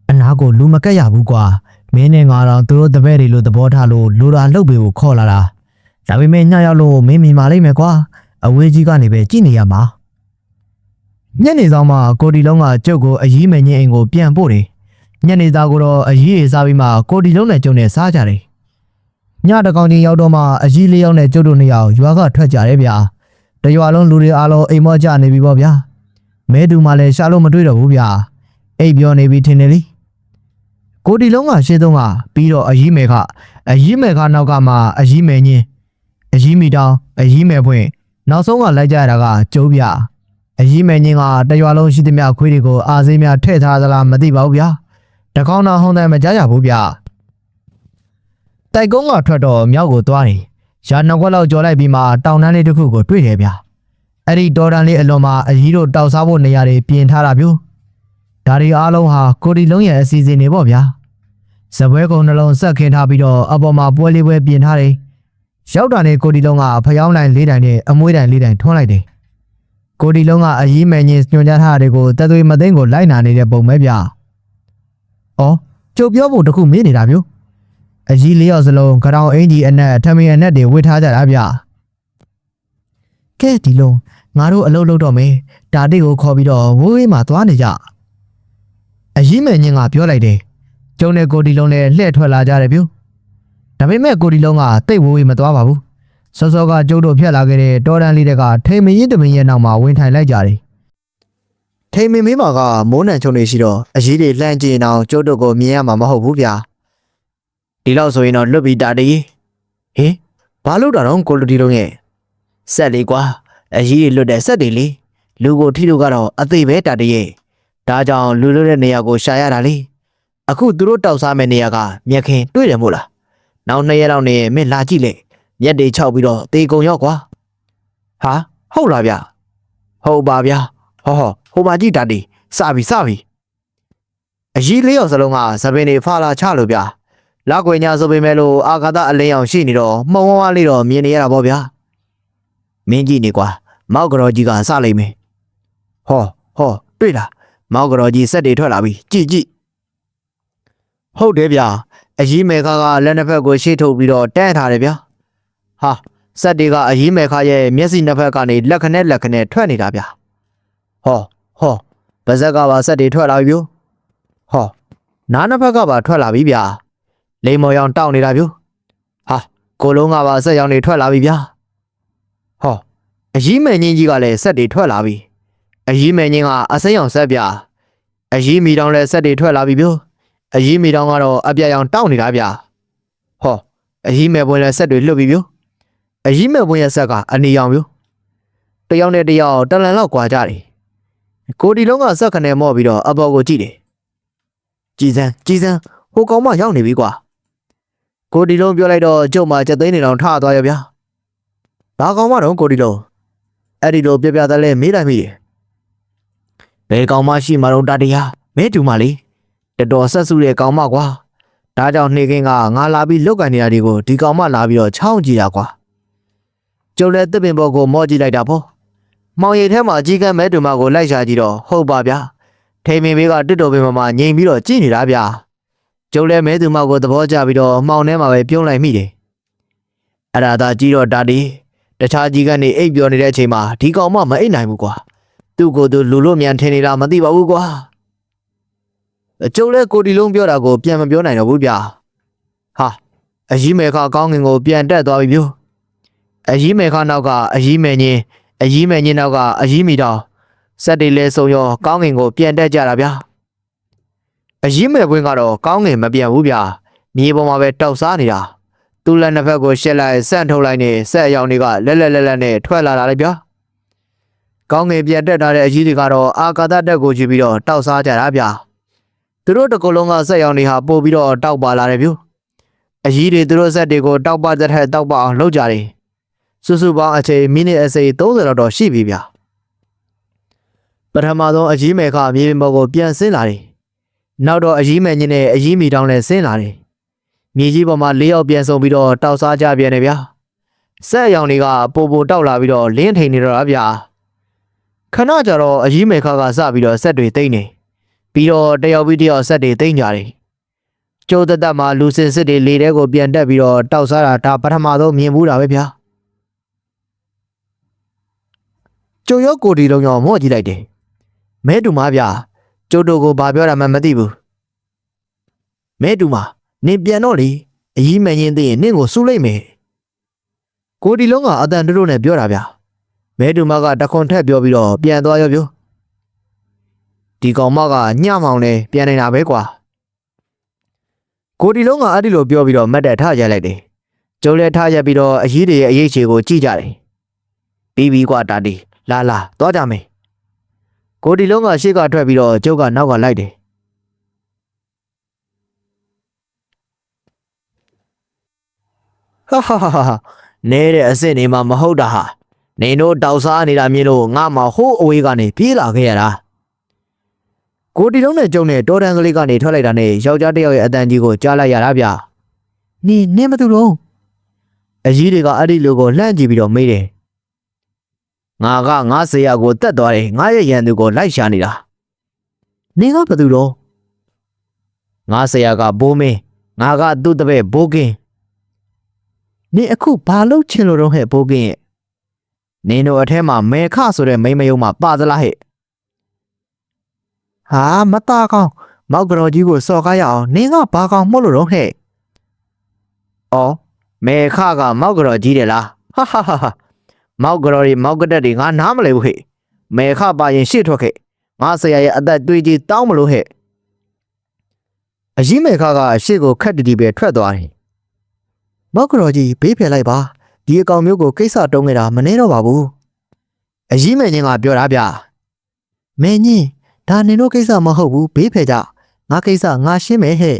အနာကိုလူမကက်ရဘူးကွာမင်းနဲ့ငါတော့သူတို့တပည့်တွေလိုသဘောထားလို့လူတာလှုပ်ပေကိုခေါ်လာတာဒါပေမဲ့ညရောက်လို့မင်းမြင်ပါလိမ့်မယ်ကွာအဝေးကြီးကနေပဲကြည့်နေရမှာညနေဆောင်မှာကိုဒီလုံးကကျုပ်ကိုအကြီးမယ်ညင်အိမ်ကိုပြန်ပို့တယ်ညနေသားကိုတော့အကြီးရေးစားပြီးမှကိုဒီလုံးနဲ့ကျုံနဲ့စားကြတယ်ညတကောင်ချင်းရောက်တော့မှအကြီးလေးယောက်နဲ့ကျုပ်တို့နှစ်ယောက်ရွာကထွက်ကြတယ်ဗျာတရွာလုံးလူတွေအားလုံးအိမ်မောကြနေပြီပေါ့ဗျာမဲတူမှလည်းရှာလို့မတွေ့တော့ဘူးဗျာအိပ်ပြောနေပြီထင်တယ်လေကိုဒီလုံးကရှင်းသုံးကပြီးတော့အကြီးမဲခနောက်ကမှအကြီးမဲညင်းအကြီးမီတောင်အကြီးမဲဖွင့်နောက်ဆုံးကလိုက်ကြရတာကကျုံးဗျာအကြီးမဲညင်းကတရွာလုံးရှိသမျှခွေးတွေကိုအာဆေးများထည့်ထားသလားမသိပါဘူးဗျာတကောင်းတော်ဟုံးတယ်မကြရဘူးဗျတိုက်ကုန်းကထွက်တော့မြောက်ကိုသွားတယ်ရာနှစ်ခွက်လောက်ကြော်လိုက်ပြီးမှတောင်တန်းလေးတစ်ခုကိုတွေ့တယ်ဗျအဲ့ဒီတော်တန်းလေးအလွန်မှာအကြီးတို့တောက်စားဖို့နေရာတွေပြင်ထားတာမျိုးဒါတွေအားလုံးဟာကိုဒီလုံးရဲ့အစီအစဉ်တွေပေါ့ဗျာဇပွဲကုံနှလုံးဆက်ခင်းထားပြီးတော့အပေါ်မှာပွဲလေးပွဲပြင်ထားတယ်ရောက်တာနဲ့ကိုဒီလုံးကဖျောင်းတိုင်း၄တိုင်နဲ့အမွှေးတိုင်၄တိုင်ထွန်းလိုက်တယ်ကိုဒီလုံးကအကြီးမယ်ညင်းညွှန်ကြားထားတာတွေကိုတသွေးမသိန်းကိုလိုက်နာနေတဲ့ပုံပဲဗျအော်ကျုပ်ပြောဖို့တခုမေးနေတာမျိုးအကြီး၄ယောက်စလုံးကြောင်အင်ကြီးအနက်ထမင်းအနက်တွေဝစ်ထားကြတာဗျကဲဒီလုံးငါတို့အလုပ်လုပ်တော့မယ်ဒါတိတ်ကိုခေါ်ပြီးတော့ဝေးဝေးမှသွားနေကြအကြီးမယ်ညင်းကပြောလိုက်တယ်ကျုံနဲ့ကိုဒီလုံးလည်းလှည့်ထွက်လာကြတယ်ဗျဒါပေမဲ့ကိုဒီလုံးကတိတ်ဝေးဝေးမသွားပါဘူးစောစောကကျုပ်တို့ဖြတ်လာခဲ့တဲ့တော်တန်းလေးတွေကထိန်မရင်တမင်ရဲ့နောက်မှာဝင်ထိုင်လိုက်ကြတယ်ထိန်မင်းမင်းမာကမိုးနံချုံနေရှိတော့အကြီးတွေလှမ်းကြည့်အောင်ကျုပ်တို့ကိုမြင်ရမှာမဟုတ်ဘူးဗျာဒီလောက်ဆိုရင်တော့လွတ်ပြီးတာတည်းဟင်ဘာလို့တာတော့ကိုလိုဒီလုံးရဲ့ဆက်လေးကွာအကြီးတွေလွတ်တဲ့ဆက်တွေလေလူကိုထိလို့ကတော့အသေးပဲတာတည်းဒါကြောင့်လူလွတ်တဲ့နေရာကိုရှာရတာလေအခုသူတို့တောက်စားမဲ့နေရာကမြက်ခင်တွေ့တယ်မို့လားနောက်2ရက်လောက်နေမင်းလာကြည့်လေမျက်တွေခြောက်ပြီးတော့တေကုံရောက်ကွာဟာဟုတ်လားဗျဟုတ်ပါဗျာဟောဟိုမှာကြည့်တာဒီစပြီအကြီး၄ယောက်စလုံးကသပင်တွေဖာလာချလို့ဗျာလောက်ွယ်ညာဆိုပေမဲ့လို့အာကာသအလင်းအောင်ရှိနေတော့မှုံဝါးလေးတော့မြင်နေရတာပေါ့ဗျာမင်းကြည့်နေကွာမောက်ကတော်ကြီးကစလိုက်မယ်ဟောတွေ့လားမောက်ကတော်ကြီးစက်တွေထွက်လာပြီကြည့် ဟုတ်တယ်ဗျာအကြီးမေခါကလက်နှစ်ဖက်ကိုရှေ့ထုတ်ပြီးတော့တန်းထားတယ်ဗျာဟာစက်တွေကအကြီးမေခါရဲ့မျက်စိနှစ်ဖက်ကနေလက်ခနဲ့ထွက်နေတာဗျာဟောဗဇက်ကပါစက်တွေထွက်လာပြီဗျို့ဟောနားနှစ်ဖက်ကပါထွက်လာပြီဗျာလိမ်မော်ရောင်တောက်နေတာဗျို့ဟာကိုလုံးကပါစက်ရောင်တွေထွက်လာပြီဗျာဟောအကြီးမယ်ငင်းကြီးကလည်းစက်တွေထွက်လာပြီအကြီးမယ်ငင်းကအစိမ်းရောင်စက်ဗျာအကြီးမီတောင်လည်းစက်တွေထွက်လာပြီဗျို့အကြီးမီတောင်ကတော့အပြက်ရောင်တောက်နေတာဗျာဟောအကြီးမယ်ပွင့်လည်းစက်တွေလွတ်ပြီဗျို့အကြီးမယ်ပွင့်ရဲ့ဆက်ကအနီရောင်ဗျို့တယောက်နဲ့တယောက်တလန်လောက်ကွာကြတယ်ကိုဒီလုံးကစက်ခနဲ့မော့ပြီးတော့အပေါ်ကိုကြည့်တယ်ကြည်စမ်းဟိုကောင်မရောက်နေပြီကွာကိုဒီလုံးပြောလိုက်တော့ကျုပ်မှချက်သိန်းနေတော့ထသွားရဗျာဘာကောင်မတော့ကိုဒီလုံးအဲ့ဒီလိုပြပြသားလဲမေးလိုက်မိတယ်ဘယ်ကောင်မရှိမှတော့တတရားမဲတူမလေးတော်ဆက်စုတဲ့ကောင်မကွာဒါကြောင့်နှေခင်းကငါလာပြီးလုတ်ကန်နေရတဲ့ကိုဒီကောင်မလာပြီးတော့ချောင်းကြည့်တာကွာကျုပ်လည်းတစ်ပင်ပေါ်ကိုမော့ကြည့်လိုက်တာပေါ့မောင်ရိပ်ထဲမှာအကြီးကန်းမဲတူမကိုလိုက်ရှာကြည့်တော့ဟုတ်ပါဗျာထိန်မင်းဘေးကတစ်တော်ပင်ပေါ်မှာငိမ်ပြီးတော့ကြည့်နေတာဗျာကျုပ်လည်းမဲတူမကိုသဘောကျပြီးတော့မှောင်ထဲမှာပဲပြုံးလိုက်မိတယ်အဲ့ဒါသာကြည့်တော့ဒါဒီတခြားကြီးကနေအိပ်ပျော်နေတဲ့အချိန်မှာဒီကောင်မမအိပ်နိုင်ဘူးကွာသူ့ကိုယ်သူလူလို့မြန်ထင်နေတာမသိပါဘူးကွာကျုပ်လည်းကိုဒီလုံးပြောတာကိုပြန်မပြောနိုင်တော့ဘူးဗျာဟာအကြီးမဲခါကောင်းငင်ကိုပြန်တက်သွားပြီဗျို့အကြီးမဲခါနောက်ကအကြီးမဲညင်းနောက်ကအကြီးမီတောင်စက်တွေလဲဆုံရောကောင်းငင်ကိုပြန်တက်ကြတာဗျာအကြီးမဲပွင့်ကတော့ကောင်းငင်မပြန်ဘူးဗျာမြေပေါ်မှာပဲတောက်စားနေတာသူ့လက်နှစ်ဖက်ကိုရှက်လိုက်ဆန့်ထုတ်လိုက်နေစက်အယောင်တွေကလက်နဲ့ထွက်လာတာလေဗျာကောင်းငင်ပြန်တက်ထားတဲ့အကြီးတွေကတော့အာကာသတက်ကိုကြည့်ပြီးတော့တောက်စားကြတာဗျာသူတို့တကူလုံးကစက်ရောင်တွေဟာပို့ပြီးတော့တောက်ပါလာတယ်ဗျို့အကြီးတွေသူတို့စက်တွေကိုတောက်ပတဲ့ထက်တောက်ပအောင်လုပ်ကြတယ်စုစုပေါင်းအချိန်မိနစ်အစိ30လောက်တော့ရှိပြီဗျာပထမဆုံးအကြီးမဲခမြေပြင်ပေါ်ကိုပြန်ဆင်းလာတယ်နောက်တော့အကြီးမဲညင်းနဲ့အကြီးမီတောင်းလည်းဆင်းလာတယ်မြေကြီးပေါ်မှာ၄ယောက်ပြန်ဆုံပြီးတော့တောက်စားကြပြန်တယ်ဗျာစက်ရောင်တွေကပိုတောက်လာပြီးတော့လင်းထိန်နေတော့တာဗျာခဏကြတော့အကြီးမဲခကစပြီးတော့စက်တွေတိမ့်နေပြီးတော့တယောက်ပြီးတယောက်ဆက်တွေတိမ့်ကြတယ်ကျိုးသက်မှာလူစင်စစ်တွေလေထဲကိုပြန်တက်ပြီးတော့တောက်စားတာဒါပထမဆုံးမြင်ဘူးတာပဲဗျာကျိုးရောကိုဒီလုံးရောမော့ကြည့်လိုက်တယ်မဲတူမဗျာကျိုးတို့ကိုဘာပြောတာမှမသိဘူးမဲတူမနင်ပြန်တော့လေအကြီးမရင်သိရင်နင့်ကိုစူးလိုက်မယ်ကိုဒီလုံးကအတန်တို့နဲ့ပြောတာဗျာမဲတူမကတခွန်ထက်ပြောပြီးတော့ပြန်သွားရောပြောဒီကောင်မကညမောင်နဲ့ပြန်နေတာပဲကွာကိုဒီလုံးကအဲ့ဒီလိုပြောပြီးတော့မတ်တက်ထားရလိုက်တယ်ကျုံးလဲထားရပြီးတော့အကြီးတွေရဲ့အရေးချေကိုကြည့်ကြတယ်ပြီးကွာတာတီလာသွားကြမယ်ကိုဒီလုံးကရှေ့ကထွက်ပြီးတော့ကျုပ်ကနောက်ကလိုက်တယ်ဟာနဲတဲ့အစ်စ်နေမှာမဟုတ်တာဟာနေတို့တောက်စားနေတာမြင်လို့ငါမှဟိုးအဝေးကနေပြေးလာခဲ့ရတာကိုဒီလုံးနဲ့ကျုံနဲ့တော်တန်ကလေးကနေထွက်လိုက်တာနဲ့ယောက်ျားတစ်ယောက်ရဲ့အတန်ကြီးကိုကြားလိုက်ရတာဗျာနင်းမသူတော့အကြီးတွေကအဲ့ဒီလူကိုလှမ်းကြည့်ပြီးတော့မေးတယ်ငါဆရာကိုတက်သွားတယ်ငါရဲ့ရန်သူကိုလိုက်ရှာနေတာနင်းကဘသူတော့ငါဆရာကဘိုးမင်းငါကသူ့တပည့်ဘိုးကင်းနင်အခုဘာလုပ်ချင်လို့တော့ဟဲ့ဘိုးကင်းရဲ့နင်တို့အထဲမှာမဲခဆိုတဲ့မိမယုံမှာပါသလားဟဲ့ဟာမတားကောင်းမောက်ကတော်ကြီးကိုစော်ကားရအောင်နင်းကဘာကောင်မှုလို့တော့ဟဲ့အော်မဲခကမောက်ကတော်ကြီးတယ်လားဟာမောက်ကတော်တွေမောက်ကတက်တွေငါနားမလဲဘူးဟဲ့မဲခပါရင်ရှေ့ထွက်ခဲ့ငါဆရာရဲ့အသက်တွေးကြီးတောင်းမလို့ဟဲ့အကြီးမဲခကအရှေ့ကိုခက်တီပဲထွက်သွားတယ်မောက်ကတော်ကြီးဘေးဖယ်လိုက်ပါဒီအကောင်မျိုးကိုကိစ္စတုံးနေတာမနှဲတော့ပါဘူးအကြီးမဲချင်းကပြောတာဗျမင်းကြီးဒါနင်တို့ကိစ္စမဟုတ်ဘူးဘေးဖယ်ကြငါကိစ္စငါရှင်းမယ်ဟဲ့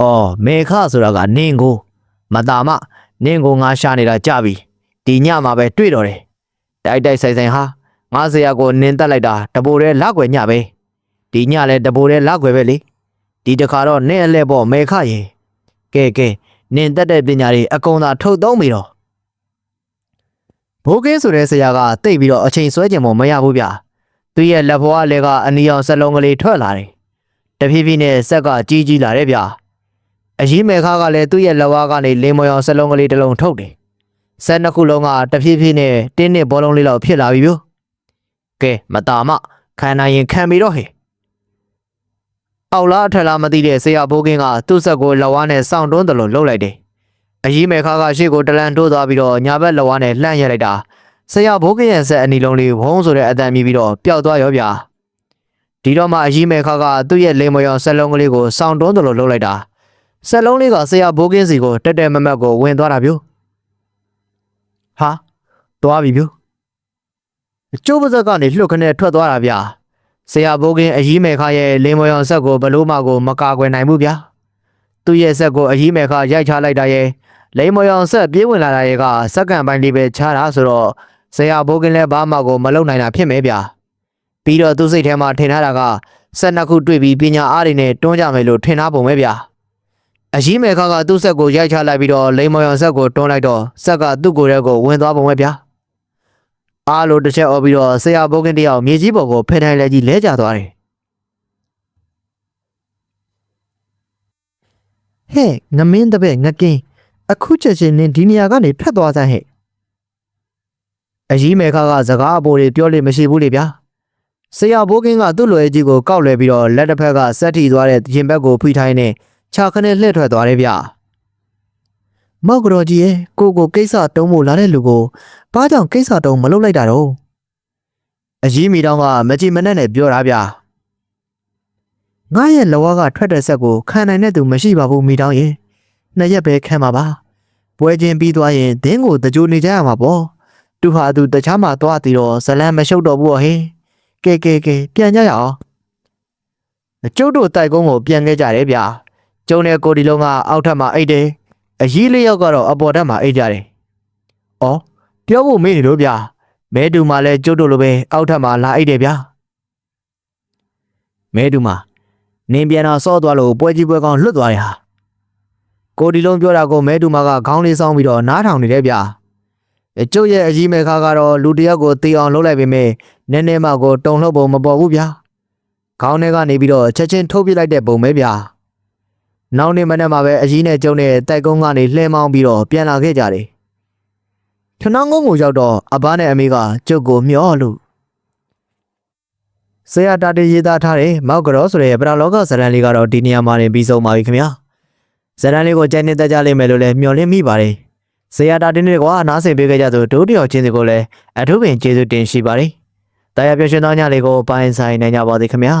အော်မေခဆိုတာကနင်ကိုမတာမနင်ကိုငါရှာနေတာကြပြီဒီညမှာပဲတွေ့တော့တယ်တိုက်ဆိုင်ဟာငါဆရာကိုနင်တက်လိုက်တာတပိုတဲ့လက်ွယ်ညပဲဒီညလဲတပိုတဲ့လက်ွယ်ပဲလေဒီတခါတော့နင်အလဲပေါ့မေခရင်ကဲနင်တက်တဲ့ပညာတွေအကုန်သာထုတ်သုံးပြီတော့ဘိုးကင်းဆိုတဲ့ဆရာကတိတ်ပြီးတော့အချိန်ဆွဲကြင်မမရဘူးဗျသူရဲ့လက်ဖွားလည်းကအနီရောင်စလုံးကလေးထွက်လာတယ် တဖြည်းဖြည်းနဲ့ဆက်ကကြီးကြီးလာတယ်ဗျအကြီးမေခါကလည်းသူ့ရဲ့လက်ဝါးကနေလင်းမရောင်စလုံးကလေးတစ်လုံးထုတ်တယ်ဆက်နှစ်ခုလုံးကတဖြည်းဖြည်းနဲ့တင်းနစ်ဘောလုံးလေးလောက်ဖြစ်လာပြီဗျကဲမတာမခံနိုင်ရင်ခံပြီးတော့ဟဲ့အောက်လားအထက်လားမသိတဲ့ဆရာဘိုးကင်းကသူ့ဆက်ကိုလက်ဝါးနဲ့စောင့်တွန်းတယ်လို့လှုပ်လိုက်တယ်အကြီးမေခါကရှေ့ကိုတလန်ထိုးသွားပြီးတော့ညာဘက်လက်ဝါးနဲ့လှမ်းရလိုက်တာဆရာဘိုးကင်းရဲ့ဆက်အနီလုံးလေးဝုန်းဆိုတဲ့အတန်မြည်ပြီးတော့ပျောက်သွားရောဗျာဒီတော့မှအကြီးမေခါကသူ့ရဲ့လိမ်မရောင်ဆက်လုံးကလေးကိုစောင့်တွန်းတယ်လို့လှုပ်လိုက်တာဆက်လုံးလေးကဆရာဘိုးကင်းစီကိုတက်တက်မမတ်ကိုဝင်သွားတာဗျဟာသွားပြီဗျအကျိုးပါဇက်ကနေလှုပ်ခနဲ့ထွက်သွားတာဗျဆရာဘိုးကင်းအကြီးမေခါရဲ့လိမ်မရောင်ဆက်ကိုဘလို့မှကိုမကာကွယ်နိုင်ဘူးဗျသူ့ရဲ့ဆက်ကိုအကြီးမေခါရိုက်ချလိုက်တာရဲ့လိမ်မရောင်ဆက်ပြေးဝင်လာတာရဲ့ကစက္ကန့်ပိုင်းလေးပဲခြားတာဆိုတော့ဆရာဘိုးကင်းလည်းဘာမှကိုမလုပ်နိုင်တာဖြစ်မယ်ဗျပြီးတော့သူ့စိတ်ထဲမှာထင်ထားတာကဆက်နှစ်ခုတွေ့ပြီးပညာအားတွေနဲ့တွန်းကြမယ်လို့ထင်ထားပုံပဲဗျအကြီးမေခါကသူ့ဆက်ကိုရိုက်ချလိုက်ပြီးတော့လိမ်မရောင်ဆက်ကိုတွန်းလိုက်တော့ဆက်ကသူ့ကိုယ်ထဲကိုဝင်သွားပုံပဲဗျအားလို့တစ်ချက်អော်ပြီးတော့ဆရာဘိုးကင်းတယောက်မြေကြီးပေါ်ကိုဖယ်ထိုင်လက်ကြီးလဲကျသွားတယ်ဟဲ့ငမင်းတပည့်ငကင်းအခုချက်ချင်းနင်ဒီနေရာကနေထွက်သွားစမ်းဟဲ့အကြီးမေခါကစကားအပိုးတွေပြောလို့မရှိဘူးလေဗျာဆရာဘိုးကင်းကသူ့လွယ်ကြီးကိုကောက်လွယ်ပြီးတော့လက်တစ်ဖက်ကစက်ထီသွားတဲ့ရင်ဘက်ကိုဖိထိုင်းနေခြာခနဲ့လှည့်ထွက်သွားတယ်ဗျမောက်ကတော်ကြီးရဲ့ကိုကိစ္စတုံးဖို့လာတဲ့လူကိုဘာကြောင့်ကိစ္စတုံးမလုပ်လိုက်တာတော့အကြီးမီတောင်းကမကြည်မနဲ့နဲ့ပြောတာဗျငါရဲ့လောကထွက်တဲ့ဆက်ကိုခံနိုင်တဲ့သူမရှိပါဘူးမီတောင်းရင်နှစ်ရက်ပဲခံပါပါပွဲချင်းပြီးသွားရင်ဒင်းကိုတကြိုနေကြရမှာပေါ့သူဟာသူတခြားမှာသွားပြီးတော့ဇလန်မရှုပ်တော့ဘူးဟဲ့ကဲပြန်ကြရအောင်ကျုပ်တို့တိုက်ကုန်းကိုပြန်ခဲ့ကြတယ်ဗျကျုံတဲ့ကိုဒီလုံးကအောက်ထပ်မှာအိတ်တယ်အကြီးလေးယောက်ကတော့အပေါ်ထပ်မှာအိတ်ကြတယ်။အော်ပြောဖို့မေးနေလို့ဗျမဲတူမလည်းကျုပ်တို့လိုပဲအောက်ထပ်မှာလာအိတ်တယ်ဗျမဲတူမနင်းပြန်တော့စော့သွားလို့ပွဲကြီးပွဲကောင်းလွတ်သွားတယ်ဟာကိုဒီလုံးပြောတာကိုမဲတူမကခေါင်းလေးဆောင်းပြီးတော့နားထောင်နေတယ်ဗျကျုပ်ရဲ့အကြီးမဲခါကတော့လူတယောက်ကိုတေးအောင်လှုပ်လိုက်ပေမဲ့နည်းနည်းမှကိုတုံလှုပ်ပုံမပေါ်ဘူးဗျခေါင်းထဲကနေပြီးတော့ချက်ချင်းထုတ်ပြလိုက်တဲ့ပုံပဲဗျနောက်နေ့မနေ့မှာပဲအကြီးနဲ့ကျုံနဲ့တိုက်ကုန်းကနေလှဲမောင်းပြီးတော့ပြန်လာခဲ့ကြတယ်ထနောင်းကုန်းကိုရောက်တော့အဘနဲ့အမေကကျုပ်ကိုမျှော်လို့ဆရာတာတေးရေးသားထားတဲ့မောက်ကြောဆိုတဲ့ပရာလောကဇာတ်လမ်းလေးကတော့ဒီနေရာမှာနေပြီးဆုံးပါပြီခင်ဗျာဇာတ်လမ်းလေးကိုကြိုက်နေတဲ့ကြလိမ့်မယ်လို့လည်းမျှော်လင့်မိပါတယ်ဆရာတာတေးနဲ့ကွာနားဆင်ပေးခဲ့ကြသူဒုတိယချင်းစီကိုလည်းအထူးပင်ကျေးဇူးတင်ရှိပါတယ်တရားပြည့်ရှင်သောညလေးကိုပိုင်ဆိုင်နိုင်ကြပါသည်ခင်ဗျာ